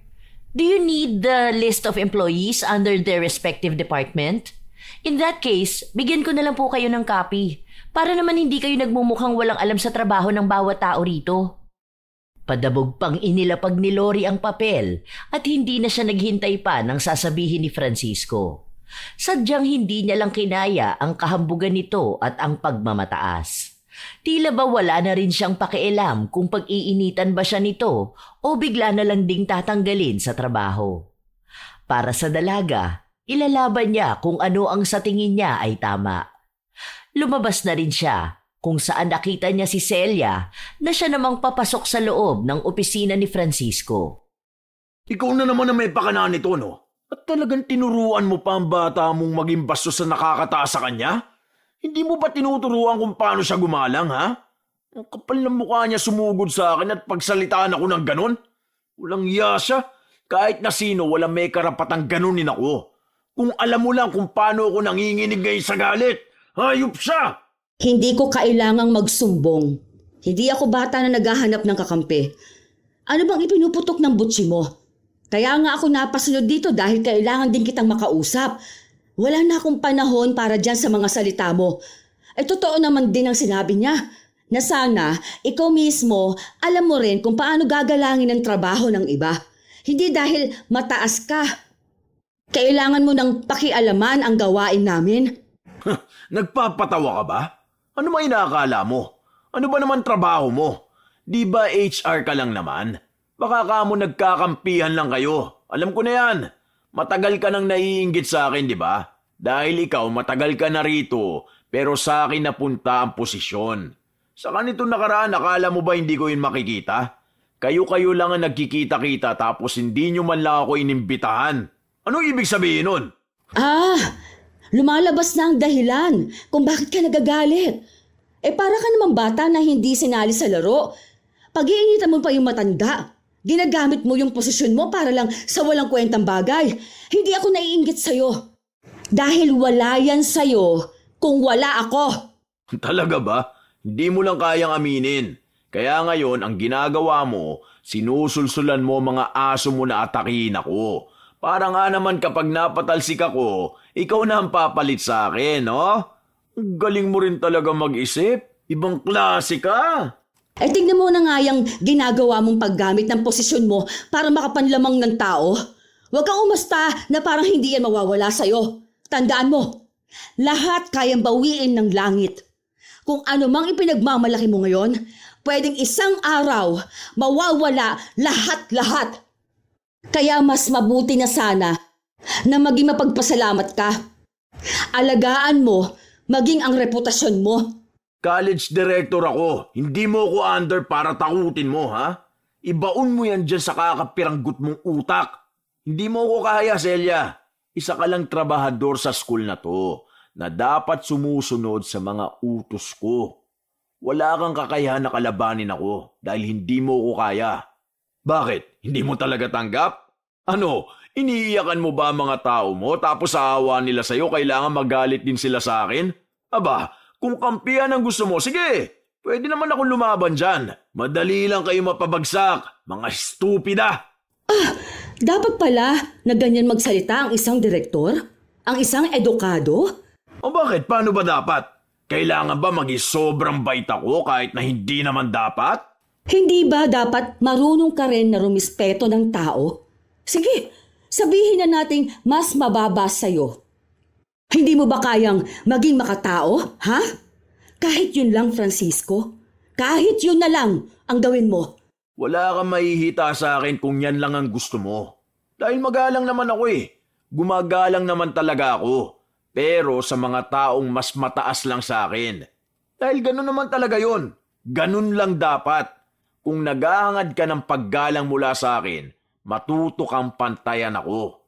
Do you need the list of employees under their respective department? In that case, bigyan ko na lang po kayo ng copy. Para naman hindi kayo nagmumukhang walang alam sa trabaho ng bawat tao rito. Padabog pang inilapag ni Lori ang papel at hindi na siya naghintay pa ng sasabihin ni Francisco. Sadyang hindi niya lang kinaya ang kahambugan nito at ang pagmamataas. Tila ba wala na rin siyang pakialam kung pag-iinitan ba siya nito o bigla na lang ding tatanggalin sa trabaho. Para sa dalaga, ilalaban niya kung ano ang sa tingin niya ay tama. Lumabas na rin siya kung saan nakita niya si Celia na siya namang papasok sa loob ng opisina ni Francisco. Ikaw na naman ang may pakana nito, no? At talagang tinuruan mo pa ang bata mong maging bastos sa nakakataas sa kanya? Hindi mo ba tinuturuan kung paano siya gumalang, ha? Ang kapal ng mukha niya sumugod sa akin at pagsalitaan ako ng ganon. Walang iya siya. Kahit na sino, walang may karapatang ganunin ako. Kung alam mo lang kung paano ako nanginginig ngayon sa galit, hayop siya! Hindi ko kailangang magsumbong. Hindi ako bata na naghahanap ng kakampi. Ano bang ipinuputok ng butsi mo? Kaya nga ako napasunod dito dahil kailangan din kitang makausap. Wala na akong panahon para dyan sa mga salita mo. Totoo naman din ang sinabi niya na sana ikaw mismo alam mo rin kung paano gagalangin ang trabaho ng iba. Hindi dahil mataas ka. Kailangan mo nang pakialaman ang gawain namin. Nagpapatawa ka ba? Ano ba inaakala mo? Ano ba naman trabaho mo? Di ba HR ka lang naman? Baka ka mo nagkakampihan lang kayo. Alam ko na yan. Matagal ka nang naiinggit sa akin, di ba? Dahil ikaw matagal ka na rito, pero sa akin napunta ang posisyon. Sa kanito nakaraan, akala mo ba hindi ko yun makikita? Kayo-kayo lang ang nagkikita-kita tapos hindi nyo man lang ako inimbitahan. Ano ibig sabihin nun? Lumalabas na ang dahilan kung bakit ka nagagalit. Para ka namang bata na hindi sinali sa laro. Pag-iinitan mo pa yung matanda. Ginagamit mo yung posisyon mo para lang sa walang kwentang bagay. Hindi ako naiinggit sa'yo. Dahil wala yan sa'yo kung wala ako. Talaga ba? Hindi mo lang kayang aminin. Kaya ngayon, ang ginagawa mo, sinusulsulan mo mga aso mo na atakihin ako. Para nga naman kapag napatalsik ako, ikaw na ang papalit sa akin, no? Galing mo rin talaga mag-isip. Ibang klase ka. Tignan mo na nga yung ginagawa mong paggamit ng posisyon mo para makapanlamang ng tao. Huwag kang umasta na parang hindi yan mawawala sa'yo. Tandaan mo, lahat kayang bawiin ng langit. Kung ano mang ipinagmamalaki mo ngayon, pwedeng isang araw mawawala lahat-lahat. Kaya mas mabuti na sana na maging mapagpasalamat ka. Alagaan mo maging ang reputasyon mo. College director ako. Hindi mo ko under para takutin mo, ha? Ibaon mo yan dyan sa kakapiranggut mong utak. Hindi mo ko kaya, Celia. Isa ka lang trabahador sa school na to na dapat sumusunod sa mga utos ko. Wala kang kakayahan na kalabanin ako dahil hindi mo ko kaya. Bakit? Hindi mo talaga tanggap? Ano? Iniiyakan mo ba mga tao mo tapos sa awa nila sa'yo kailangan magalit din sila sa akin? Aba, kung kampihan ang gusto mo, sige. Pwede naman ako lumaban dyan. Madali lang kayo mapabagsak, mga stupida. Dapat pala na ganyan magsalita ang isang direktor? Ang isang edukado? O bakit? Paano ba dapat? Kailangan ba maging sobrang bait ako kahit na hindi naman dapat? Hindi ba dapat marunong ka rin na rumispeto ng tao? Sige, sabihin na nating mas mababa sa'yo. Hindi mo ba kayang maging makatao, ha? Kahit yun lang, Francisco. Kahit yun na lang ang gawin mo. Wala kang mahihita sa akin kung yan lang ang gusto mo. Dahil magalang naman ako eh. Gumagalang naman talaga ako. Pero sa mga taong mas mataas lang sa akin. Dahil ganun naman talaga yun. Ganun lang dapat. Kung naghahangad ka ng paggalang mula sa akin, matuto kang pantayan ako.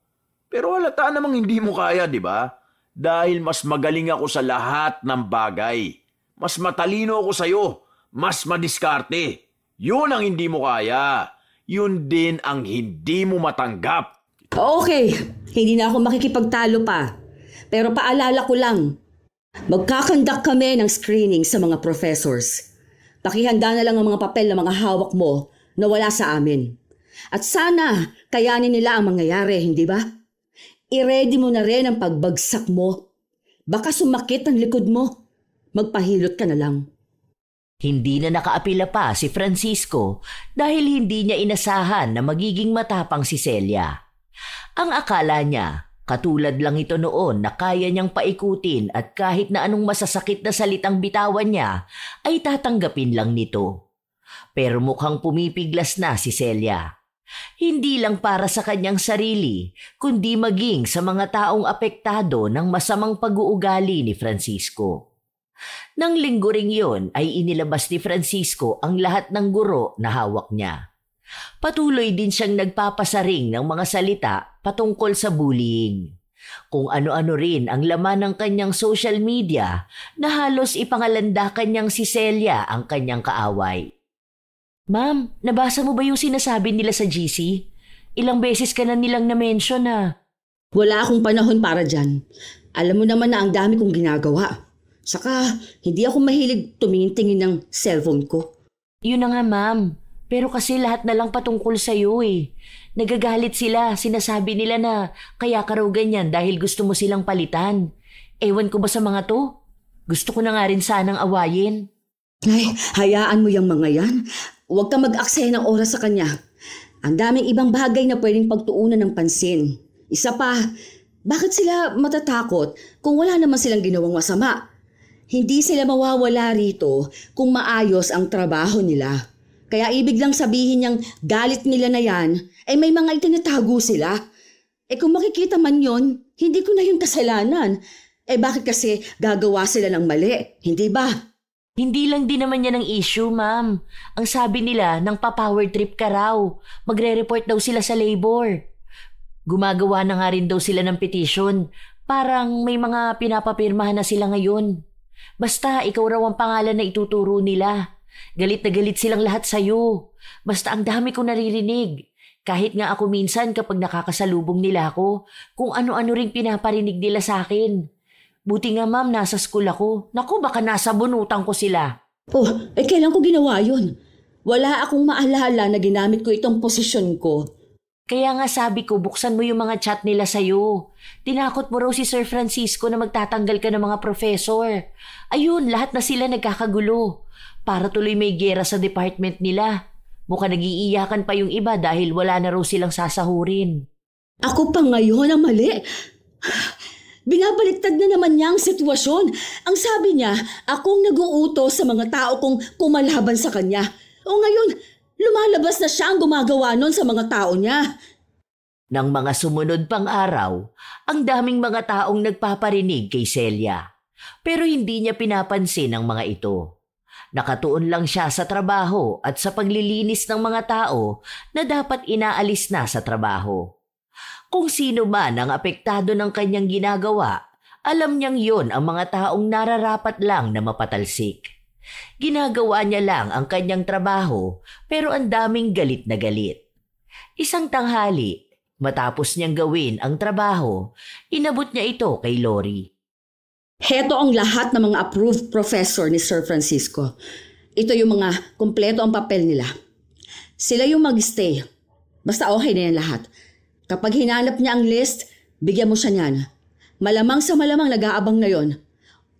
Pero halata namang hindi mo kaya, di ba? Dahil mas magaling ako sa lahat ng bagay. Mas matalino ako sa'yo. Mas madiskarte. Yun ang hindi mo kaya. Yun din ang hindi mo matanggap. Okay, hindi na ako makikipagtalo pa. Pero paalala ko lang, magkakandak kami ng screening sa mga professors. Pakihanda na lang ang mga papel na mga hawak mo na wala sa amin. At sana kayanin nila ang mangyayari, hindi ba? I-ready mo na rin ang pagbagsak mo. Baka sumakit ang likod mo. Magpahilot ka na lang. Hindi na nakaapila pa si Francisco dahil hindi niya inasahan na magiging matapang si Celia. Ang akala niya, katulad lang ito noon na kaya niyang paikutin at kahit na anong masasakit na salitang bitawan niya ay tatanggapin lang nito. Pero mukhang pumipiglas na si Celia. Hindi lang para sa kanyang sarili, kundi maging sa mga taong apektado ng masamang pag-uugali ni Francisco. Nang linggo ring yun ay inilabas ni Francisco ang lahat ng guro na hawak niya. Patuloy din siyang nagpapasaring ng mga salita patungkol sa bullying. Kung ano-ano rin ang laman ng kanyang social media na halos ipangalanda kanyang si Celia ang kanyang kaaway. Ma'am, nabasa mo ba yung sinasabi nila sa GC? Ilang beses ka na nilang na-mention na. Wala akong panahon para dyan. Alam mo naman na ang dami kong ginagawa. Saka, hindi ako mahilig tumingin-tingin ng cellphone ko. Yun na nga, ma'am. Pero kasi lahat na lang patungkol sa'yo eh. Nagagalit sila, sinasabi nila na kaya ka raw ganyan dahil gusto mo silang palitan. Ewan ko ba sa mga to? Gusto ko na nga rin sanang awayin. Ay, hayaan mo yung mga yan. Huwag ka mag-aksaya ng oras sa kanya. Ang daming ibang bagay na pwedeng pagtuunan ng pansin. Isa pa, bakit sila matatakot kung wala naman silang ginawang masama? Hindi sila mawawala rito kung maayos ang trabaho nila. Kaya ibig lang sabihin niyang galit nila na yan, ay may mga itinatago sila. Kung makikita man yon, hindi ko na yung kasalanan. Bakit kasi gagawa sila ng mali, hindi ba? Hindi lang din naman yan ang issue, ma'am. Ang sabi nila, nang pa-power trip ka raw. Magre-report daw sila sa labor. Gumagawa na nga rin daw sila ng petition. Parang may mga pinapapirmahan na sila ngayon. Basta ikaw raw ang pangalan na ituturo nila. Galit na galit silang lahat sa'yo. Basta ang dami kong naririnig. Kahit nga ako minsan kapag nakakasalubong nila ako, kung ano-ano ring pinaparinig nila sa akin. Buti nga ma'am, nasa school ako. Naku, baka nasa bunutan ko sila. Kailan ko ginawa yun? Wala akong maalala na ginamit ko itong posisyon ko. Kaya nga sabi ko, buksan mo yung mga chat nila sa'yo. Tinakot mo raw si Sir Francisco na magtatanggal ka ng mga professor. Ayun, lahat na sila nagkakagulo. Para tuloy may gera sa department nila. Mukhang nag-iiyakan pa yung iba dahil wala na raw silang sasahurin. Ako pa ngayon ang mali. Binabaliktad na naman niya ang sitwasyon. Ang sabi niya, akong nag-uutos sa mga tao kong kumalaban sa kanya. O ngayon, lumalabas na siya ang gumagawa nun sa mga tao niya. Nang mga sumunod pang araw, ang daming mga taong nagpaparinig kay Celia. Pero hindi niya pinapansin ang mga ito. Nakatuon lang siya sa trabaho at sa paglilinis ng mga tao na dapat inaalis na sa trabaho. Kung sino man ang apektado ng kanyang ginagawa, alam niyang yon ang mga taong nararapat lang na mapatalsik. Ginagawa niya lang ang kanyang trabaho pero ang daming galit na galit. Isang tanghali, matapos niyang gawin ang trabaho, inabot niya ito kay Lori. Heto ang lahat ng mga approved professor ni Sir Francisco. Ito yung mga kumpleto ang papel nila. Sila yung mag-stay. Basta okay na yan lahat. Kapag hinanap niya ang list, bigyan mo siya niyan. Malamang sa malamang nag-aabang na yon.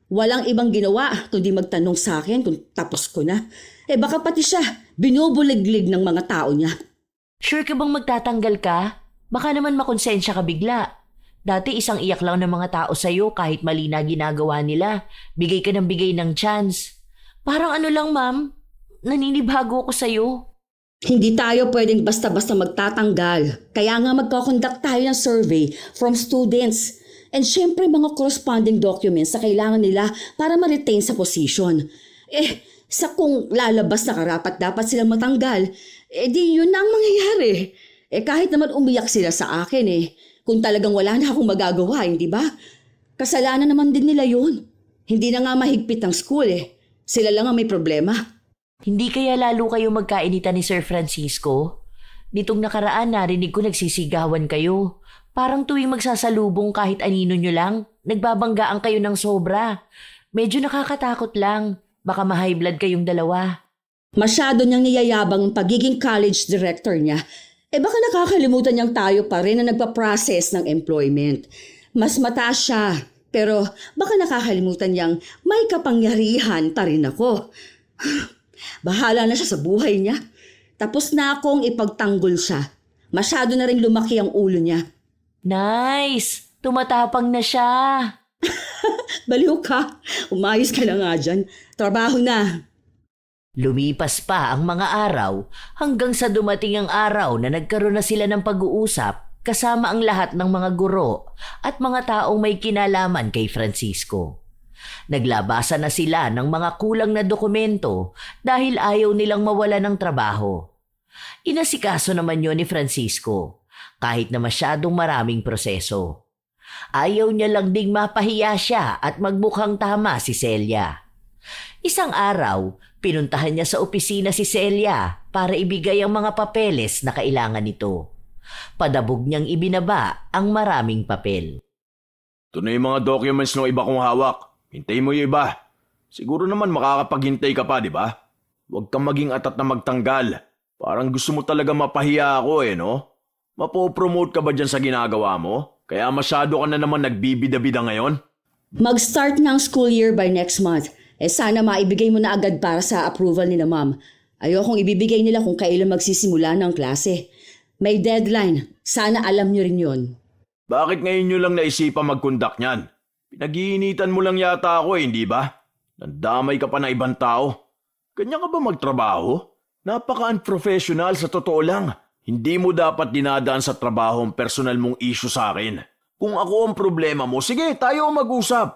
Walang ibang ginawa kundi magtanong sa akin kung tapos ko na. Baka pati siya binubuliglig ng mga tao niya. Sure ka bang magtatanggal ka? Baka naman makonsensya ka bigla. Dati isang iyak lang ng mga tao sa'yo kahit mali na ginagawa nila. Bigay ka ng bigay ng chance. Parang ano lang, ma'am, naninibago ako sa'yo. Hindi tayo pwedeng basta-basta magtatanggal. Kaya nga magkakonduct tayo ng survey from students. And syempre mga corresponding documents na kailangan nila para ma-retain sa position. Sa kung lalabas na karapat dapat silang matanggal, di yun na ang mangyayari. Kahit naman umiyak sila sa akin kung talagang wala na akong magagawa, hindi ba? Kasalanan naman din nila yun. Hindi na nga mahigpit ang school Sila lang ang may problema. Hindi kaya lalo kayo magkainitan ni Sir Francisco? Nitong nakaraan narinig ko nagsisigawan kayo. Parang tuwing magsasalubong kahit anino nyo lang, nagbabanggaan kayo ng sobra. Medyo nakakatakot lang. Baka ma-high blood kayong dalawa. Masyado niyang niyayabang ang pagiging college director niya. Baka nakakalimutan niyang tayo pa rin na nagpa-process ng employment. Mas mataas siya, pero baka nakakalimutan niyang may kapangyarihan pa rin ako. Bahala na siya sa buhay niya. Tapos na akong ipagtanggol siya. Masyado na rin lumaki ang ulo niya. Nice! Tumatapang na siya. Baliw ka. Umayos ka na nga dyan. Trabaho na. Lumipas pa ang mga araw hanggang sa dumating ang araw na nagkaroon na sila ng pag-uusap kasama ang lahat ng mga guro at mga taong may kinalaman kay Francisco. Naglabasan na sila ng mga kulang na dokumento dahil ayaw nilang mawala ng trabaho. Inasikaso naman yon ni Francisco kahit na masyadong maraming proseso. Ayaw niya lang ding mapahiya siya at magmukhang tama si Celia. Isang araw, pinuntahan niya sa opisina si Celia para ibigay ang mga papeles na kailangan nito. Padabog niyang ibinaba ang maraming papel. Ito na yung mga documents ng iba kong hawak. Hintayin mo yung iba. Siguro naman makakapaghintay ka pa, di ba? Huwag kang maging atat na magtanggal. Parang gusto mo talaga mapahiya ako no? Mapopromote ka ba dyan sa ginagawa mo? Kaya masyado ka na naman nagbibida-bida ngayon? Mag-start ng school year by next month. Sana maibigay mo na agad para sa approval ni na ma'am. Ayokong ibibigay nila kung kailan magsisimula ng klase. May deadline. Sana alam nyo rin yon. Bakit ngayon nyo lang naisipan mag-conduct niyan? Pinag-iinitan mo lang yata ako hindi ba? Nandamay ka pa ng ibang tao. Kanya ka ba magtrabaho? Napaka-unprofessional sa totoo lang. Hindi mo dapat dinadaan sa trabaho ang personal mong issue sa akin. Kung ako ang problema mo, sige tayo mag-usap.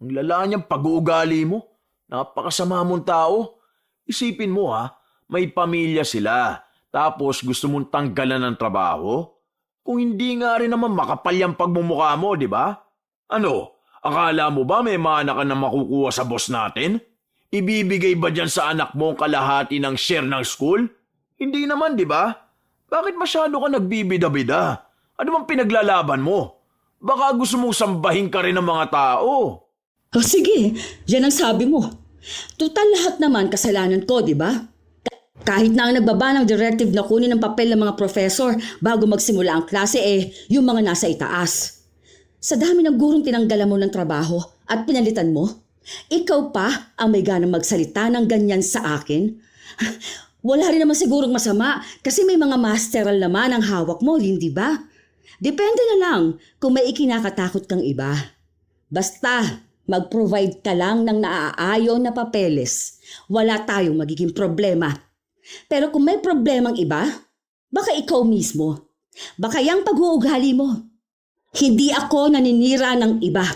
Ang lala niyang pag-uugali mo. Napakasama mong tao. Isipin mo may pamilya sila. Tapos gusto mong tanggalan ng trabaho? Kung hindi nga rin naman makapal yung pagmumukha mo, di ba? Ano? Akala mo ba may mana ka na makukuha sa boss natin? Ibibigay ba dyan sa anak mo ang kalahati ng share ng school? Hindi naman, di ba? Bakit masyado ka nagbibida-bida? Ano bang pinaglalaban mo? Baka gusto mong sambahin ka rin ng mga tao. Sige, yan ang sabi mo. Total lahat naman kasalanan ko, di ba? Kahit na ang nagbaba ng directive na kunin ng papel ng mga professor bago magsimula ang klase yung mga nasa itaas. Sa dami ng gurong tinanggalan mo ng trabaho at pinalitan mo, ikaw pa ang may ganang magsalita ng ganyan sa akin? Wala rin naman sigurong masama kasi may mga masteral naman ang hawak mo, hindi ba? Depende na lang kung may ikinakatakot kang iba. Basta mag-provide ka lang ng naaayon na papeles, wala tayong magiging problema. Pero kung may problemang iba, baka ikaw mismo. Baka yang pag-uugali mo. Hindi ako naninira ng iba.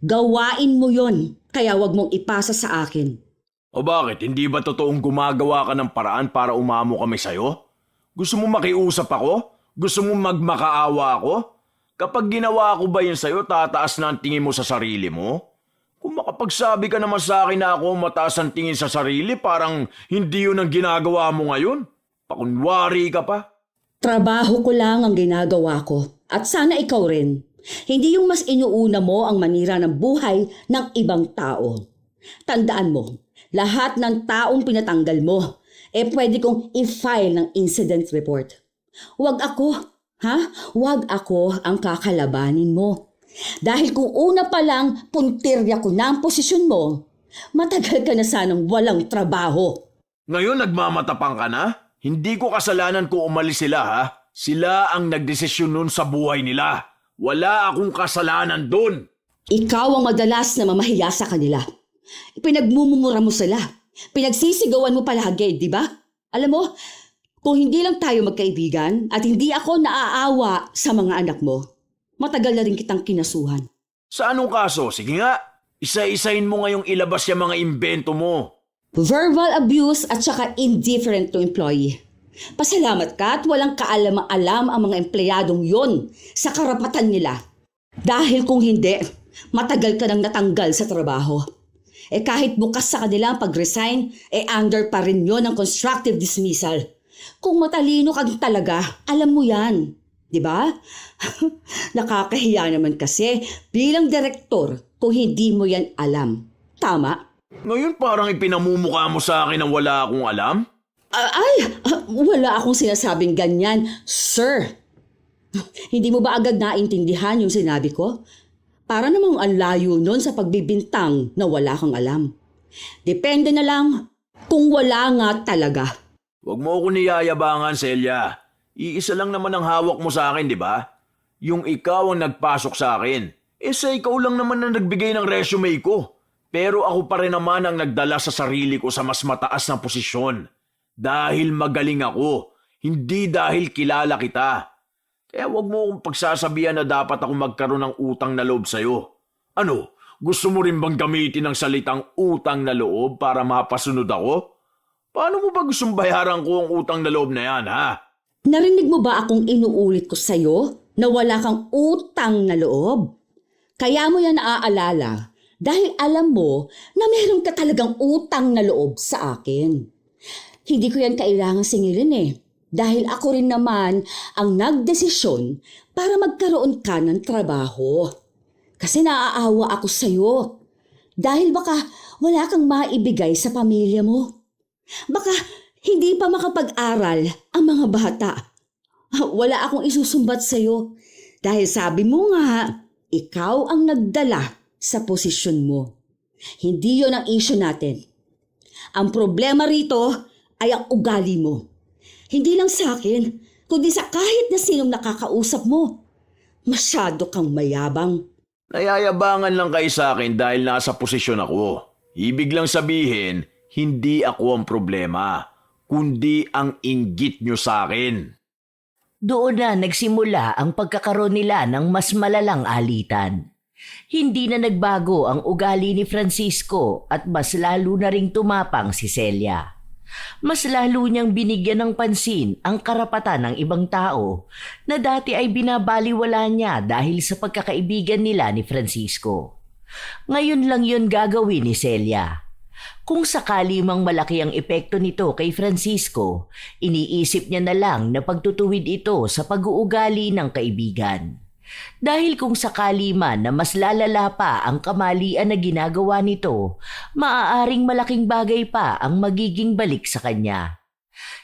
Gawain mo yon, kaya wag mong ipasa sa akin. O bakit? Hindi ba totoong gumagawa ka ng paraan para umamo kami sa'yo? Gusto mo makiusap ako? Gusto mo magmakaawa ako? Kapag ginawa ko ba yun sa'yo, tataas na ang tingin mo sa sarili mo? Kung makapagsabi ka naman sa akin na ako mataas ang tingin sa sarili, parang hindi yun ang ginagawa mo ngayon. Pakunwari ka pa. Trabaho ko lang ang ginagawa ko at sana ikaw rin. Hindi yung mas inuuna mo ang manira ng buhay ng ibang tao. Tandaan mo, lahat ng taong pinatanggal mo, pwede kong i-file ng incident report. Huwag ako. Ha? Huwag ako ang kakalabanin mo. Dahil kung una pa lang puntirya ko na ang posisyon mo, matagal ka na sanang walang trabaho. Ngayon nagmamatapang ka na? Hindi ko kasalanan kung umalis sila ha. Sila ang nagdesisyon nun sa buhay nila. Wala akong kasalanan dun. Ikaw ang madalas na mamahiya sa kanila. Pinagmumura mo sila. Pinagsisigawan mo palagi, di ba? Alam mo, kung hindi lang tayo magkaibigan at hindi ako naaawa sa mga anak mo, matagal na rin kitang kinasuhan. Sa anong kaso? Sige nga, isa-isahin mo ngayong ilabas yung mga imbento mo. Verbal abuse at saka indifferent to employee. Pasalamat ka at walang kaalam-alam ang mga empleyadong yon sa karapatan nila. Dahil kung hindi, matagal ka nang natanggal sa trabaho. Kahit bukas sa kanila ang pag-resign, under pa rin yon ang constructive dismissal. Kung matalino ka talaga, alam mo yan. Di ba? Nakakahiya naman kasi bilang direktor kung hindi mo yan alam. Tama? Ngayon parang ipinamumukha mo sa akin na wala akong alam? Wala akong sinasabing ganyan, sir. Hindi mo ba agad naintindihan yung sinabi ko? Para namang ang layo nun sa pagbibintang na wala kang alam. Depende na lang kung wala nga talaga. Huwag mo ako niyayabangan, Celia. Iisa lang naman ang hawak mo sa akin, di ba? Yung ikaw ang nagpasok sa akin. Sa ikaw lang naman ang nagbigay ng resume ko. Pero ako pa rin naman ang nagdala sa sarili ko sa mas mataas na posisyon. Dahil magaling ako, hindi dahil kilala kita. Kaya huwag mo akong pagsasabihan na dapat ako magkaroon ng utang na loob sa'yo. Ano, gusto mo rin bang gamitin ang salitang utang na loob para mapasunod ako? Paano mo ba gustong bayaran ko ang utang na loob na yan, ha? Narinig mo ba akong inuulit ko sa'yo na wala kang utang na loob? Kaya mo yan naaalala dahil alam mo na meron ka talagang utang na loob sa akin. Hindi ko yan kailangan singilin dahil ako rin naman ang nagdesisyon para magkaroon ka ng trabaho. Kasi naaawa ako sa'yo dahil baka wala kang maibigay sa pamilya mo. Baka hindi pa makapag-aral ang mga bata. Wala akong isusumbat sa'yo dahil sabi mo nga, ikaw ang nagdala sa posisyon mo. Hindi yon ang issue natin. Ang problema rito ay ang ugali mo. Hindi lang sa akin, kundi sa kahit na sinong nakakausap mo. Masyado kang mayabang. Nayayabangan lang kayo sa akin dahil nasa posisyon ako. Ibig lang sabihin, hindi ako ang problema, kundi ang inggit nyo sa akin. Doon na nagsimula ang pagkakaroon nila ng mas malalang alitan. Hindi na nagbago ang ugali ni Francisco at mas lalo na ring tumapang si Celia. Mas lalo niyang binigyan ng pansin ang karapatan ng ibang tao na dati ay binabaliwala niya dahil sa pagkakaibigan nila ni Francisco. Ngayon lang yun gagawin ni Celia. Kung sakali mang malaki ang epekto nito kay Francisco, iniisip niya na lang na pagtutuwid ito sa pag-uugali ng kaibigan. Dahil kung sakali man na mas lalala pa ang kamalian na ginagawa nito, maaaring malaking bagay pa ang magiging balik sa kanya.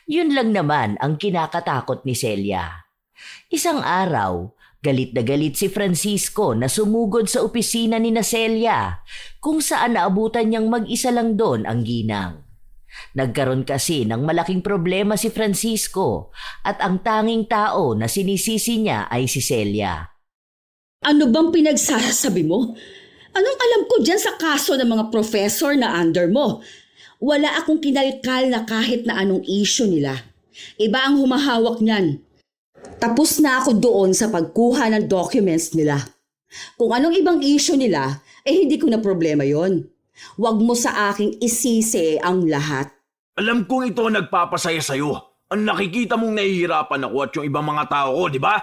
Yun lang naman ang kinakatakot ni Celia. Isang araw, galit na galit si Francisco na sumugod sa opisina ni Celia kung saan naabutan niyang mag-isa lang doon ang ginang. Nagkaroon kasi ng malaking problema si Francisco at ang tanging tao na sinisisi niya ay si Celia. Ano bang pinagsasabi mo? Anong alam ko dyan sa kaso ng mga professor na under mo? Wala akong kinalkal na kahit na anong issue nila. Iba ang humahawak niyan. Tapos na ako doon sa pagkuha ng documents nila. Kung anong ibang issue nila, hindi ko na problema yon. Huwag mo sa aking isisi ang lahat. Alam kong ito ang nagpapasaya sa'yo. Ang nakikita mong nahihirapan ako at yung ibang mga tao ko, di ba?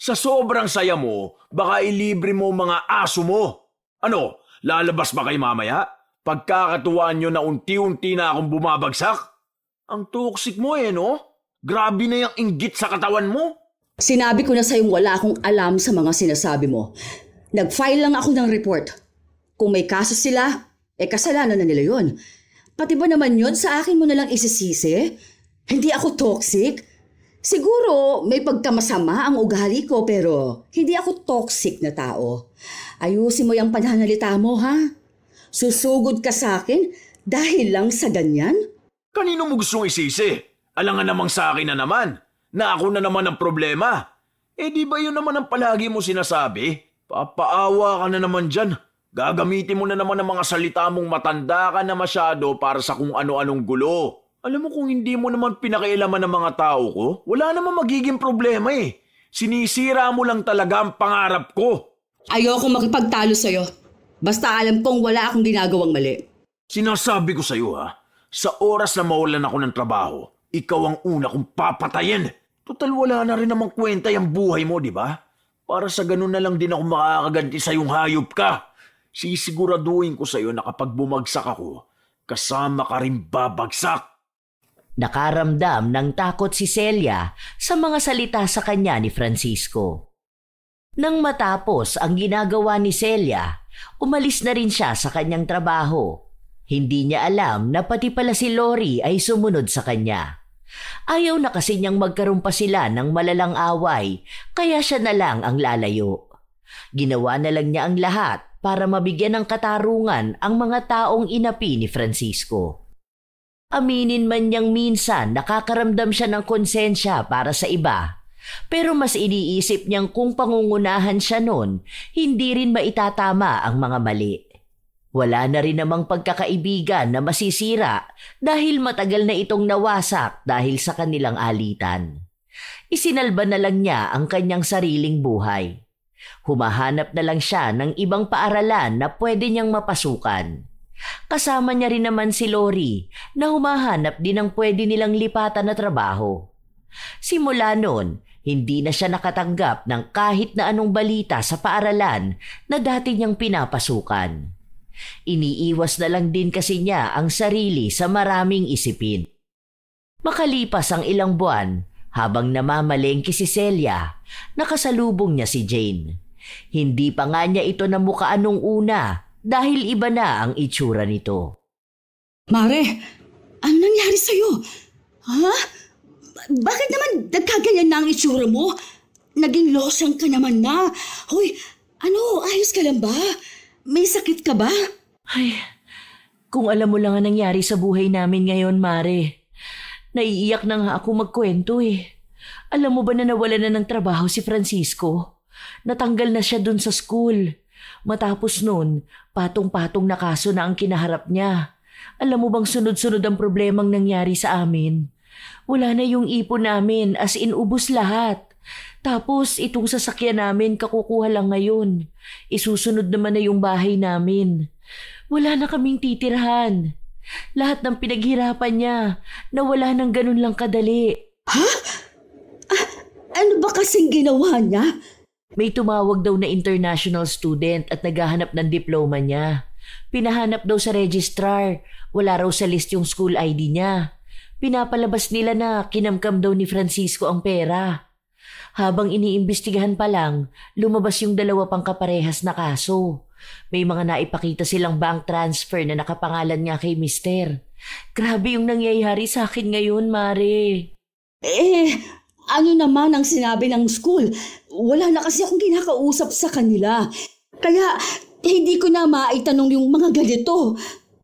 Sa sobrang saya mo, baka ilibre mo mga aso mo. Ano, lalabas ba kayo mamaya? Pagkakatuwaan nyo na unti-unti na akong bumabagsak? Ang toxic mo no? Grabe na yung inggit sa katawan mo. Sinabi ko na sa'yong wala akong alam sa mga sinasabi mo. Nag-file lang ako ng report. Kung may kaso sila, kasalanan na nila yun. Pati ba naman yun sa akin mo nalang isisisi? Hindi ako toxic. Siguro may pagkamasama ang ugali ko pero hindi ako toxic na tao. Ayusin mo yung pananalita mo, ha? Susugod ka sa akin dahil lang sa ganyan? Kanino mo gustong isisi? Alangan namang sa akin na naman, na ako na naman ang problema. Di ba yun naman ang palagi mo sinasabi? Papaawa ka na naman dyan. Gagamitin mo na naman ang mga salita mong matanda ka na masyado para sa kung ano-anong gulo. Alam mo kung hindi mo naman pinakialaman ng mga tao ko, wala naman magiging problema eh. Sinisira mo lang talaga ang pangarap ko. Ayoko makipagtalo sa'yo. Basta alam kong wala akong ginagawang mali. Sinasabi ko sa'yo sa oras na mawalan ako ng trabaho, ikaw ang una kong papatayin. Total wala na rin namang kwenta yung buhay mo, di ba? Para sa ganun na lang din ako makakaganti sa yung hayop ka. Sisiguraduhin ko sa'yo na kapag bumagsak ako, kasama ka rin babagsak. Nakaramdam ng takot si Celia sa mga salita sa kanya ni Francisco. Nang matapos ang ginagawa ni Celia, umalis na rin siya sa kanyang trabaho. Hindi niya alam na pati pala si Lori ay sumunod sa kanya. Ayaw na kasi niyang magkaroon pa sila ng malalang away, kaya siya na lang ang lalayo. Ginawa na lang niya ang lahat para mabigyan ng katarungan ang mga taong inapi ni Francisco. Aminin man niyang minsan nakakaramdam siya ng konsensya para sa iba, pero mas iniisip niyang kung pangungunahan siya nun, hindi rin maitatama ang mga mali. Wala na rin namang pagkakaibigan na masisira dahil matagal na itong nawasak dahil sa kanilang alitan. Isinalba na lang niya ang kanyang sariling buhay. Humahanap na lang siya ng ibang paaralan na pwede niyang mapasukan. Kasama niya rin naman si Lori na humahanap din ng pwede nilang lipatan na trabaho. Simula noon, hindi na siya nakatanggap ng kahit na anong balita sa paaralan na dati niyang pinapasukan. Iniiwas na lang din kasi niya ang sarili sa maraming isipin. Makalipas ang ilang buwan, habang namamalengke si Celia, nakasalubong niya si Jane. Hindi pa nga niya ito namukaan nung una dahil iba na ang itsura nito. Mare, ano nangyari sa'yo? Ha? Bakit naman nagkaganyan na ang itsura mo? Naging losyang ka naman na. Hoy, ayos ka lang ba? May sakit ka ba? Ay, kung alam mo lang ang nangyari sa buhay namin ngayon, Mare. Naiiyak na nga ako magkwento eh. Alam mo ba na nawalan na ng trabaho si Francisco? Natanggal na siya dun sa school. Matapos nun, patong-patong na kaso na ang kinaharap niya. Alam mo bang sunod-sunod ang problemang nangyari sa amin? Wala na yung ipon namin, as in ubos lahat. Tapos itong sasakyan namin kakukuha lang ngayon. Isusunod naman na yung bahay namin. Wala na kaming titirhan. Lahat ng pinaghirapan niya, nawala ng ganun lang kadali. Ha? Ano ba kasing ginawa niya? May tumawag daw na international student at naghahanap ng diploma niya. Pinahanap daw sa registrar. Wala raw sa list yung school ID niya. Pinapalabas nila na kinamkam daw ni Francisco ang pera. Habang iniimbestigahan pa lang, lumabas yung dalawa pang kaparehas na kaso. May mga naipakita silang bank transfer na nakapangalan nga kay Mister. Grabe yung nangyayari sa akin ngayon, Mare. Ano naman ang sinabi ng school? Wala na kasi akong kinakausap sa kanila. Kaya hindi ko na maitanong yung mga ganito.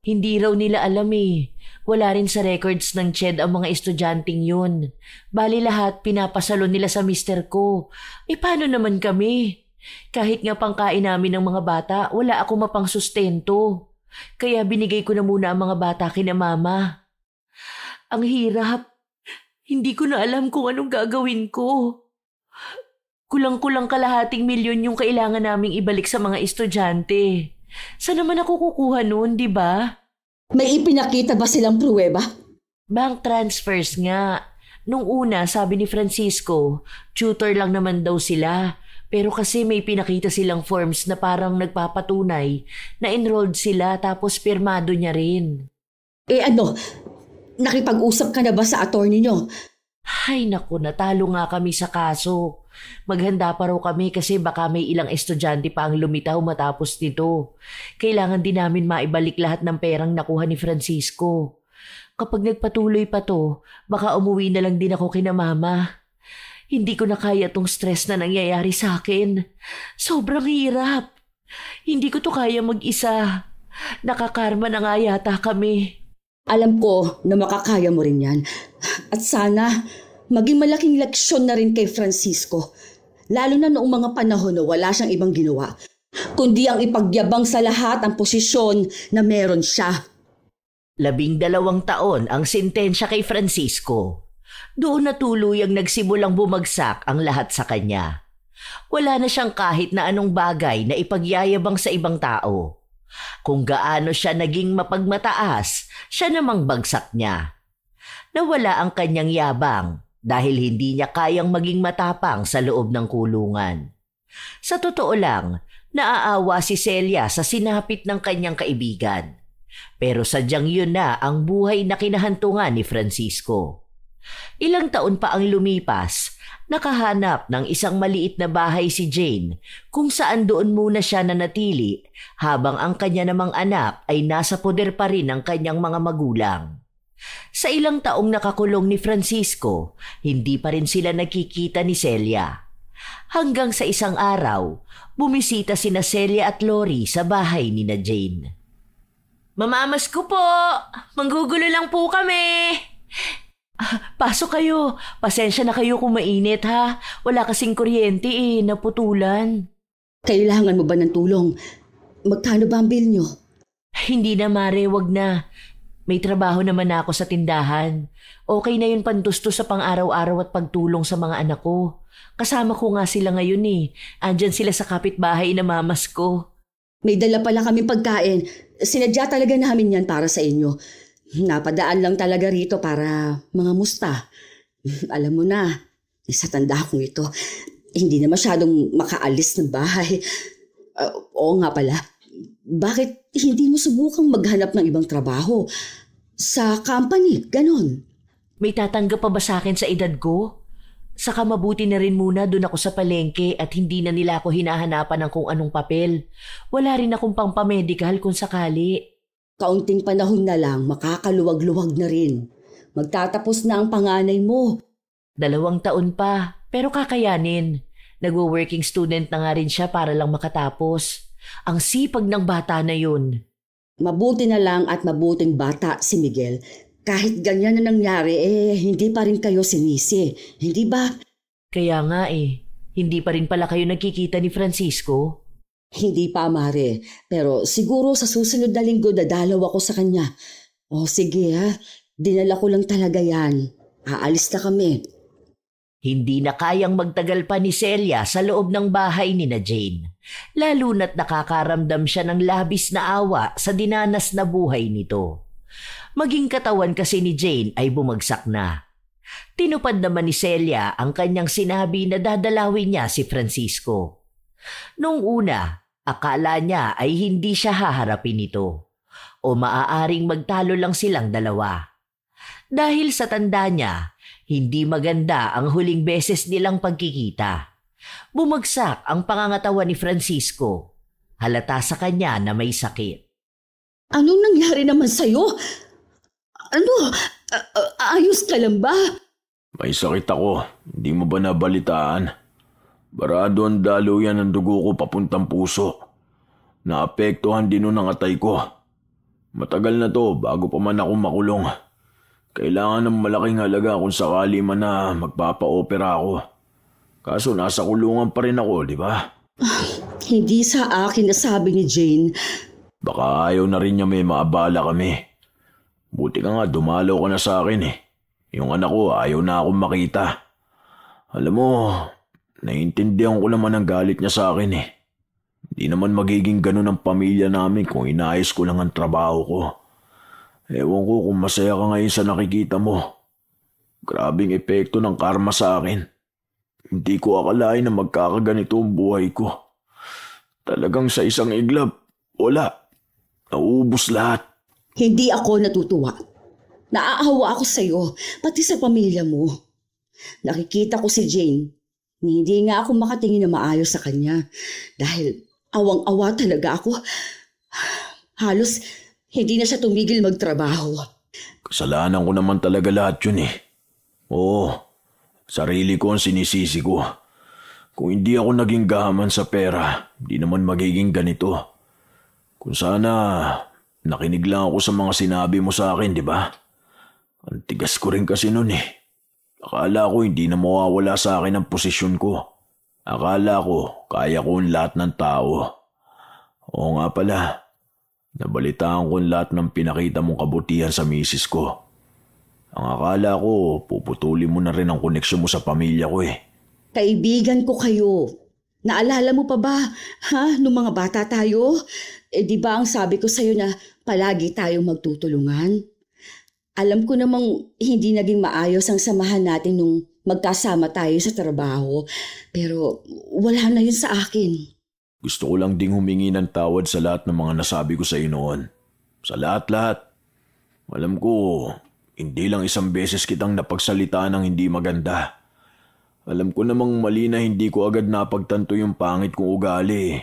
Hindi raw nila alam eh. Wala rin sa records ng CHED ang mga estudyanteng yun. Bali lahat pinapasalo nila sa mister ko. Paano naman kami? Kahit nga pangkain namin ng mga bata, wala ako mapang sustento. Kaya binigay ko na muna ang mga bata kina mama. Ang hirap. Hindi ko na alam kung anong gagawin ko. Kulang-kulang kalahating milyon yung kailangan naming ibalik sa mga estudyante. Saan naman ako kukuha noon, di ba? May ipinakita ba silang pruweba? Bank transfers nga. Nung una, sabi ni Francisco, tutor lang naman daw sila. Pero kasi may pinakita silang forms na parang nagpapatunay na enrolled sila tapos pirmado niya rin. Nakipag-usap ka na ba sa attorney nyo? Ay naku, natalo nga kami sa kaso. Maghanda pa raw kami kasi baka may ilang estudyante pa ang lumitaw matapos nito. Kailangan din namin maibalik lahat ng perang nakuha ni Francisco. Kapag nagpatuloy pa to, baka umuwi na lang din ako kina mama. Hindi ko na kaya tong stress na nangyayari sa akin. Sobrang hirap. Hindi ko to kaya mag-isa. Nakakarma na nga yata kami. Alam ko na makakaya mo rin yan. At sana maging malaking leksyon na rin kay Francisco. Lalo na noong mga panahon na wala siyang ibang ginawa, kundi ang ipagyabang sa lahat ang posisyon na meron siya. 12 taon ang sentensya kay Francisco. Doon na tuluyang nagsimulang bumagsak ang lahat sa kanya. Wala na siyang kahit na anong bagay na ipagyayabang sa ibang tao. Kung gaano siya naging mapagmataas, siya namang bagsak niya. Nawala ang kanyang yabang dahil hindi niya kayang maging matapang sa loob ng kulungan. Sa totoo lang, naaawa si Celia sa sinapit ng kanyang kaibigan. Pero sadyang yun na ang buhay na kinahantungan ni Francisco. Ilang taon pa ang lumipas, nakahanap ng isang maliit na bahay si Jane kung saan doon muna siya nanatili habang ang kanya namang anak ay nasa poder pa rin ng kanyang mga magulang. Sa ilang taong nakakulong ni Francisco, hindi pa rin sila nakikita ni Celia. Hanggang sa isang araw, bumisita sina Celia at Lori sa bahay ni na Jane. "Mamamas ko po! Manggugulo lang po kami!" "Pasok kayo. Pasensya na kayo kung mainit ha. Wala kasing kuryente naputulan." Kailangan mo ba ng tulong? Magkano ba ang bill nyo? "Hindi na mare, wag na. May trabaho naman ako sa tindahan. Okay na yun pantusto sa pang-araw-araw at pagtulong sa mga anak ko. Kasama ko nga sila ngayon Andyan sila sa kapitbahay na mamas ko." May dala pala kami pagkain. Sinadya talaga namin yan para sa inyo. Napadaan lang talaga rito para mga musta. Alam mo na, sa tanda kong ito, hindi na masyadong makaalis ng bahay. Oo nga pala, bakit hindi mo subukang maghanap ng ibang trabaho? Sa company, ganon. May tatanggap pa ba sa akin sa edad ko? Saka mabuti na rin muna doon ako sa palengke at hindi na nila ako hinahanapan ng kung anong papel. Wala rin akong pang-pamedical kung sakali. Kaunting panahon na lang, makakaluwag-luwag na rin. Magtatapos na ang panganay mo. 2 taon pa, pero kakayanin. Nagwo-working student na nga rin siya para lang makatapos. Ang sipag ng bata na yun. Mabuti na lang at mabuting bata si Miguel. Kahit ganyan na nangyari, hindi pa rin kayo sinisi. Hindi ba? Kaya nga hindi pa rin pala kayo nagkikita ni Francisco? Hindi pa, Mare. Pero siguro sa susunod na linggo dadalaw ako sa kanya. O sige dinala ko lang talaga yan. Aalis na kami. Hindi na kayang magtagal pa ni Celia sa loob ng bahay ni na Jane. Lalo na't nakakaramdam siya ng labis na awa sa dinanas na buhay nito. Maging katawan kasi ni Jane ay bumagsak na. Tinupad naman ni Celia ang kanyang sinabi na dadalawin niya si Francisco. Noong una, akala niya ay hindi siya haharapin nito o maaaring magtalo lang silang dalawa. Dahil sa tanda niya, hindi maganda ang huling beses nilang pagkikita. Bumagsak ang pangangatawan ni Francisco. Halata sa kanya na may sakit. Anong nangyari naman sa'yo? Ayos ka lang ba? May sakit ako. Hindi mo ba nabalitaan? Barado ang daluyan ng dugo ko papuntang puso. Naapektuhan din nun ang atay ko. Matagal na to bago pa man ako makulong. Kailangan ng malaking halaga kung sakali man na magpapa-opera ako. Kaso nasa kulungan pa rin ako, di ba? Hindi sa akin nasabi ni Jane. Baka ayaw na rin niya may maabala kami. Buti ka nga dumalaw ka na sa akin Yung anak ko ayaw na akong makita. Alam mo, naiintindihan ko naman ang galit niya sa akin Hindi naman magiging ganun ang pamilya namin kung inayos ko lang ang trabaho ko. Ewan ko kung masaya ka ngayon sa nakikita mo. Grabing epekto ng karma sa akin. Hindi ko akalain na magkakaganito ang buhay ko. Talagang sa isang iglap, wala. Nauubos lahat. Hindi ako natutuwa. Naaawa ako sa'yo, pati sa pamilya mo. Nakikita ko si Jane. Hindi nga ako makatingin na maayos sa kanya. Dahil awang-awa talaga ako. Halos hindi na siya tumigil magtrabaho. Kasalanan ko naman talaga lahat yun Oo, Sarili ko ang sinisisi ko. Kung hindi ako naging gahaman sa pera, hindi naman magiging ganito. Kung sana nakinig lang ako sa mga sinabi mo sa akin, di ba? Ang tigas ko rin kasi nun eh. Akala ko hindi na mawawala sa akin ang posisyon ko. Akala ko kaya ko ang lahat ng tao. Oo nga pala, nabalitaan ko ang lahat ng pinakita mong kabutihan sa misis ko. Ang akala ko, puputulin mo na rin ang koneksyon mo sa pamilya ko eh. Kaibigan ko kayo. Naalala mo pa ba, nung mga bata tayo? Di ba ang sabi ko sa'yo na palagi tayong magtutulungan? Alam ko namang hindi naging maayos ang samahan natin nung magkasama tayo sa trabaho. Pero wala na yun sa akin. Gusto ko lang ding humingi ng tawad sa lahat ng mga nasabi ko sa iyo noon. Sa lahat-lahat. Alam ko, hindi lang isang beses kitang napagsalita ng hindi maganda. Alam ko namang mali na hindi ko agad napagtanto yung pangit kong ugali.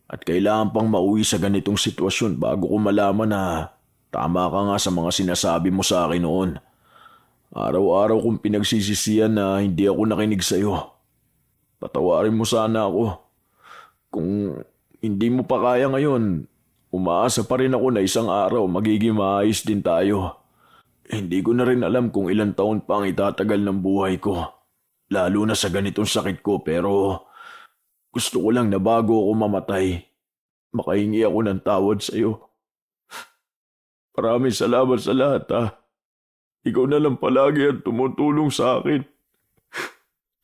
At kailangan pang mauwi sa ganitong sitwasyon bago ko malaman na tama ka nga sa mga sinasabi mo sa akin noon. Araw-araw kong pinagsisisihan na hindi ako nakinig sa iyo. Patawarin mo sana ako. Kung hindi mo pa kaya ngayon, umaasa pa rin ako na isang araw magiging maayos din tayo. Hindi ko na rin alam kung ilang taon pa ang itatagal ng buhay ko. Lalo na sa ganitong sakit ko, pero gusto ko lang na bago ako mamatay, makahingi ako ng tawad sa iyo. Maraming salamat sa lahat Ikaw na lang palagi ang tumutulong sa akin.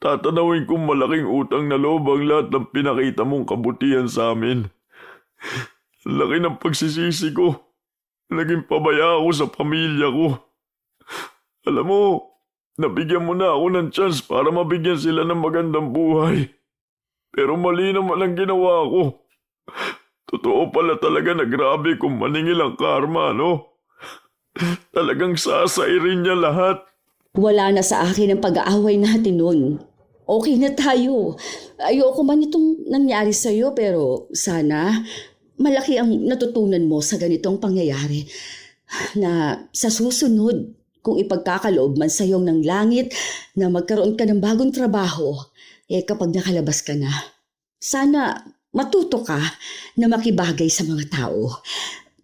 Tatanawin kong malaking utang na loob ang lahat ng pinakita mong kabutihan sa amin. Laki ng pagsisisi ko. Naging pabaya ako sa pamilya ko. Alam mo, nabigyan mo na ako ng chance para mabigyan sila ng magandang buhay. Pero mali naman ang ginawa ko. Totoo pala talaga na grabe kung maningil ang karma, no? Talagang sasairin niya lahat. Wala na sa akin ang pag-aaway natin nun. Okay na tayo. Ayoko man itong nangyari sa'yo pero sana malaki ang natutunan mo sa ganitong pangyayari. Na sa susunod, kung ipagkakaloob man sa iyong ng langit na magkaroon ka ng bagong trabaho, kapag nakalabas ka na, sana matuto ka na makibagay sa mga tao.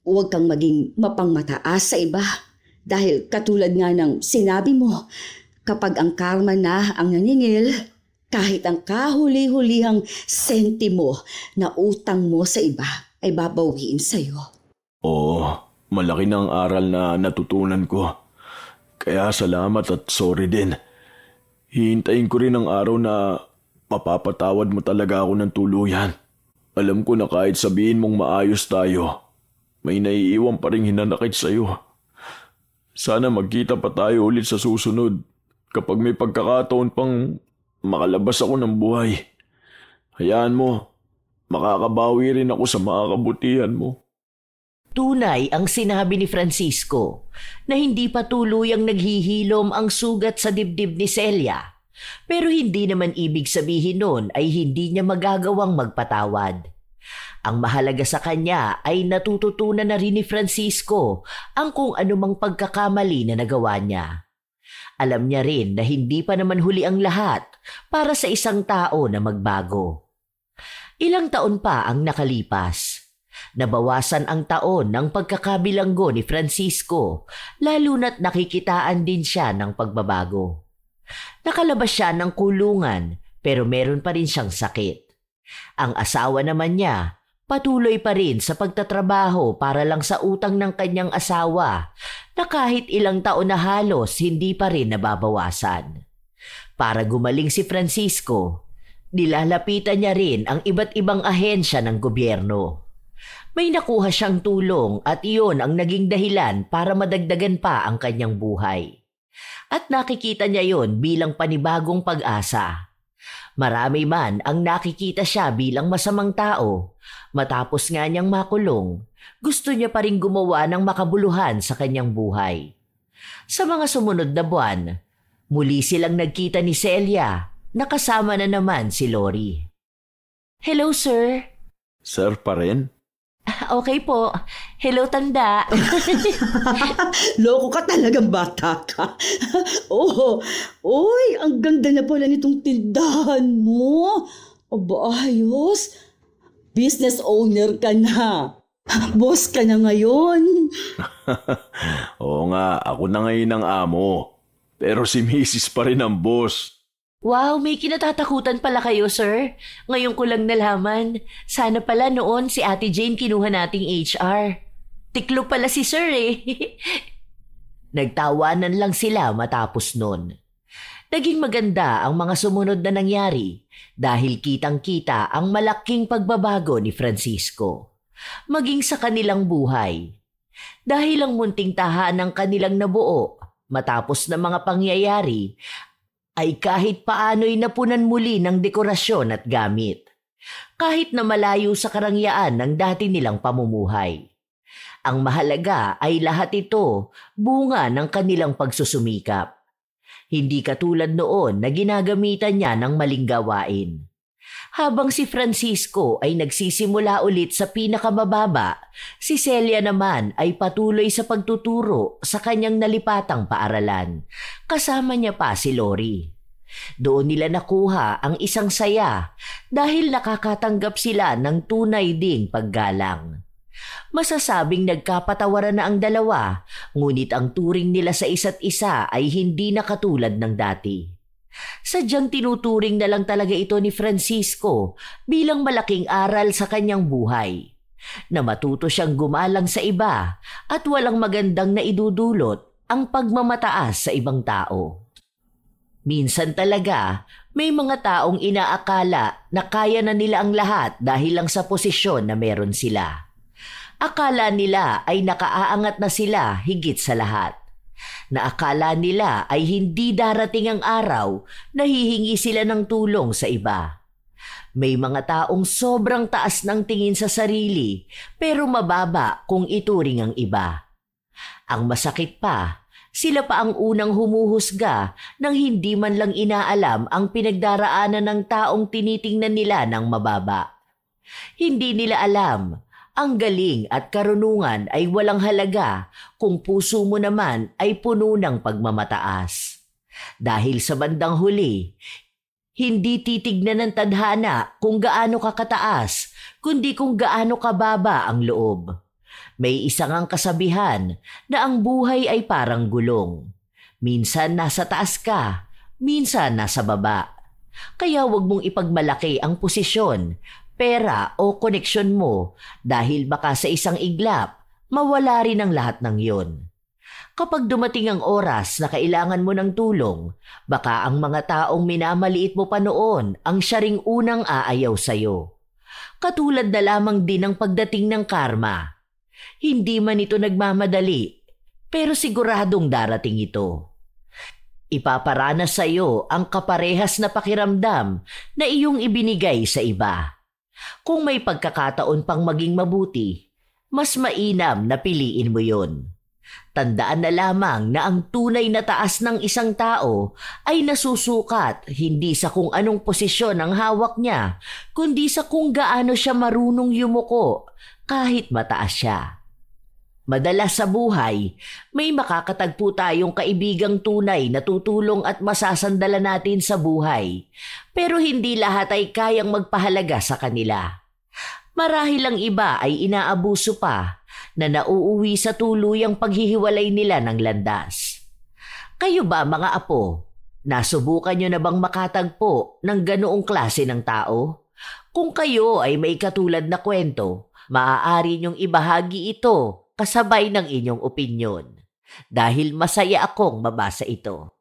Huwag kang maging mapangmataas sa iba. Dahil katulad nga ng sinabi mo, kapag ang karma na ang naningil, kahit ang kahuli-hulihang sentimo na utang mo sa iba ay babawiin sa'yo. Oo, malaki na ang aral na natutunan ko. Kaya salamat at sorry din. Hihintayin ko rin ang araw na mapapatawad mo talaga ako ng tuluyan. Alam ko na kahit sabihin mong maayos tayo, may naiiwan pa rin hinanakit sa'yo. Sana magkita pa tayo ulit sa susunod kapag may pagkakataon pang makalabas ako ng buhay. Hayaan mo, makakabawi rin ako sa mga kabutihan mo. Tunay ang sinabi ni Francisco na hindi pa tuluyang naghihilom ang sugat sa dibdib ni Celia. Pero hindi naman ibig sabihin nun ay hindi niya magagawang magpatawad. Ang mahalaga sa kanya ay natututunan na rin ni Francisco ang kung anumang pagkakamali na nagawa niya. Alam niya rin na hindi pa naman huli ang lahat para sa isang tao na magbago. Ilang taon pa ang nakalipas. Nabawasan ang taon ng pagkakabilanggo ni Francisco, lalo na't nakikitaan din siya ng pagbabago. Nakalabas siya ng kulungan pero meron pa rin siyang sakit. Ang asawa naman niya, patuloy pa rin sa pagtatrabaho para lang sa utang ng kanyang asawa na kahit ilang taon na halos hindi pa rin nababawasan. Para gumaling si Francisco, nilalapitan niya rin ang iba't ibang ahensya ng gobyerno. May nakuha siyang tulong at iyon ang naging dahilan para madagdagan pa ang kanyang buhay. At nakikita niya yon bilang panibagong pag-asa. Marami man ang nakikita siya bilang masamang tao, matapos nga niyang makulong, gusto niya pa rin gumawa ng makabuluhan sa kanyang buhay. Sa mga sumunod na buwan, muli silang nagkita ni Celia, nakasama na naman si Lori. Hello, sir. Sir pa rin? Okay po. Hello, tanda. Loko ka talagang bata ka. Oh, oy, ang ganda na pala nitong tindahan mo. Aba, ayos. Business owner ka na. Boss ka na ngayon. Oo nga, ako na ngayon ang amo. Pero si Mrs. pa rin ang boss. Wow, may kinatatakutan pala kayo, sir. Ngayon ko lang nalaman. Sana pala noon si Ate Jane kinuha nating HR. Tiklo pala si sir eh. Nagtawanan lang sila matapos nun. Naging maganda ang mga sumunod na nangyari dahil kitang-kita ang malaking pagbabago ni Francisco. Maging sa kanilang buhay. Dahil ang munting tahanang kanilang nabuo matapos ng mga pangyayari ay kahit paano'y napunan muli ng dekorasyon at gamit. Kahit na malayo sa karangyaan ng dati nilang pamumuhay. Ang mahalaga ay lahat ito bunga ng kanilang pagsusumikap. Hindi katulad noon na ginagamitan niya ng maling gawain. Habang si Francisco ay nagsisimula ulit sa pinakamababa, si Celia naman ay patuloy sa pagtuturo sa kanyang nalipatang paaralan. Kasama niya pa si Lori. Doon nila nakuha ang isang saya dahil nakakatanggap sila ng tunay ding paggalang. Masasabing nagkapatawaran na ang dalawa, ngunit ang turing nila sa isa't isa ay hindi na katulad ng dati. Sadyang tinuturing na lang talaga ito ni Francisco bilang malaking aral sa kanyang buhay. Na matuto siyang gumalang sa iba at walang magandang naidudulot ang pagmamataas sa ibang tao. Minsan talaga, may mga taong inaakala na kaya na nila ang lahat dahil lang sa posisyon na meron sila. Akala nila ay nakaaangat na sila higit sa lahat. Na akala nila ay hindi darating ang araw na hihingi sila ng tulong sa iba. May mga taong sobrang taas ng tingin sa sarili pero mababa kung ituring ang iba. Ang masakit pa, sila pa ang unang humuhusga nang hindi man lang inaalam ang pinagdaraanan ng taong tinitingnan nila ng mababa. Hindi nila alam. Ang galing at karunungan ay walang halaga kung puso mo naman ay puno ng pagmamataas. Dahil sa bandang huli, hindi titignan ng tadhana kung gaano ka kataas, kundi kung gaano kababa ang loob. May isang ang kasabihan na ang buhay ay parang gulong. Minsan nasa taas ka, minsan nasa baba. Kaya wag mong ipagmalaki ang posisyon, pera o koneksyon mo dahil baka sa isang iglap, mawala rin ang lahat ng yon. Kapag dumating ang oras na kailangan mo ng tulong, baka ang mga taong minamaliit mo pa noon ang siya ring unang aayaw sa'yo. Katulad na lamang din ang pagdating ng karma. Hindi man ito nagmamadali, pero siguradong darating ito. Ipaparanas sa'yo ang kaparehas na pakiramdam na iyong ibinigay sa iba. Kung may pagkakataon pang maging mabuti, mas mainam na piliin mo yon. Tandaan na lamang na ang tunay na taas ng isang tao ay nasusukat hindi sa kung anong posisyon ang hawak niya, kundi sa kung gaano siya marunong yumuko kahit mataas siya. Madalas sa buhay, may makakatagpo tayong kaibigang tunay na tutulong at masasandala natin sa buhay. Pero hindi lahat ay kayang magpahalaga sa kanila. Marahil ang iba ay inaabuso pa na nauuwi sa tuluyang paghihiwalay nila ng landas. Kayo ba mga apo, nasubukan nyo na bang makatagpo ng ganoong klase ng tao? Kung kayo ay may katulad na kwento, maaari nyong ibahagi ito kasabay ng inyong opinyon. Dahil masaya akong mabasa ito.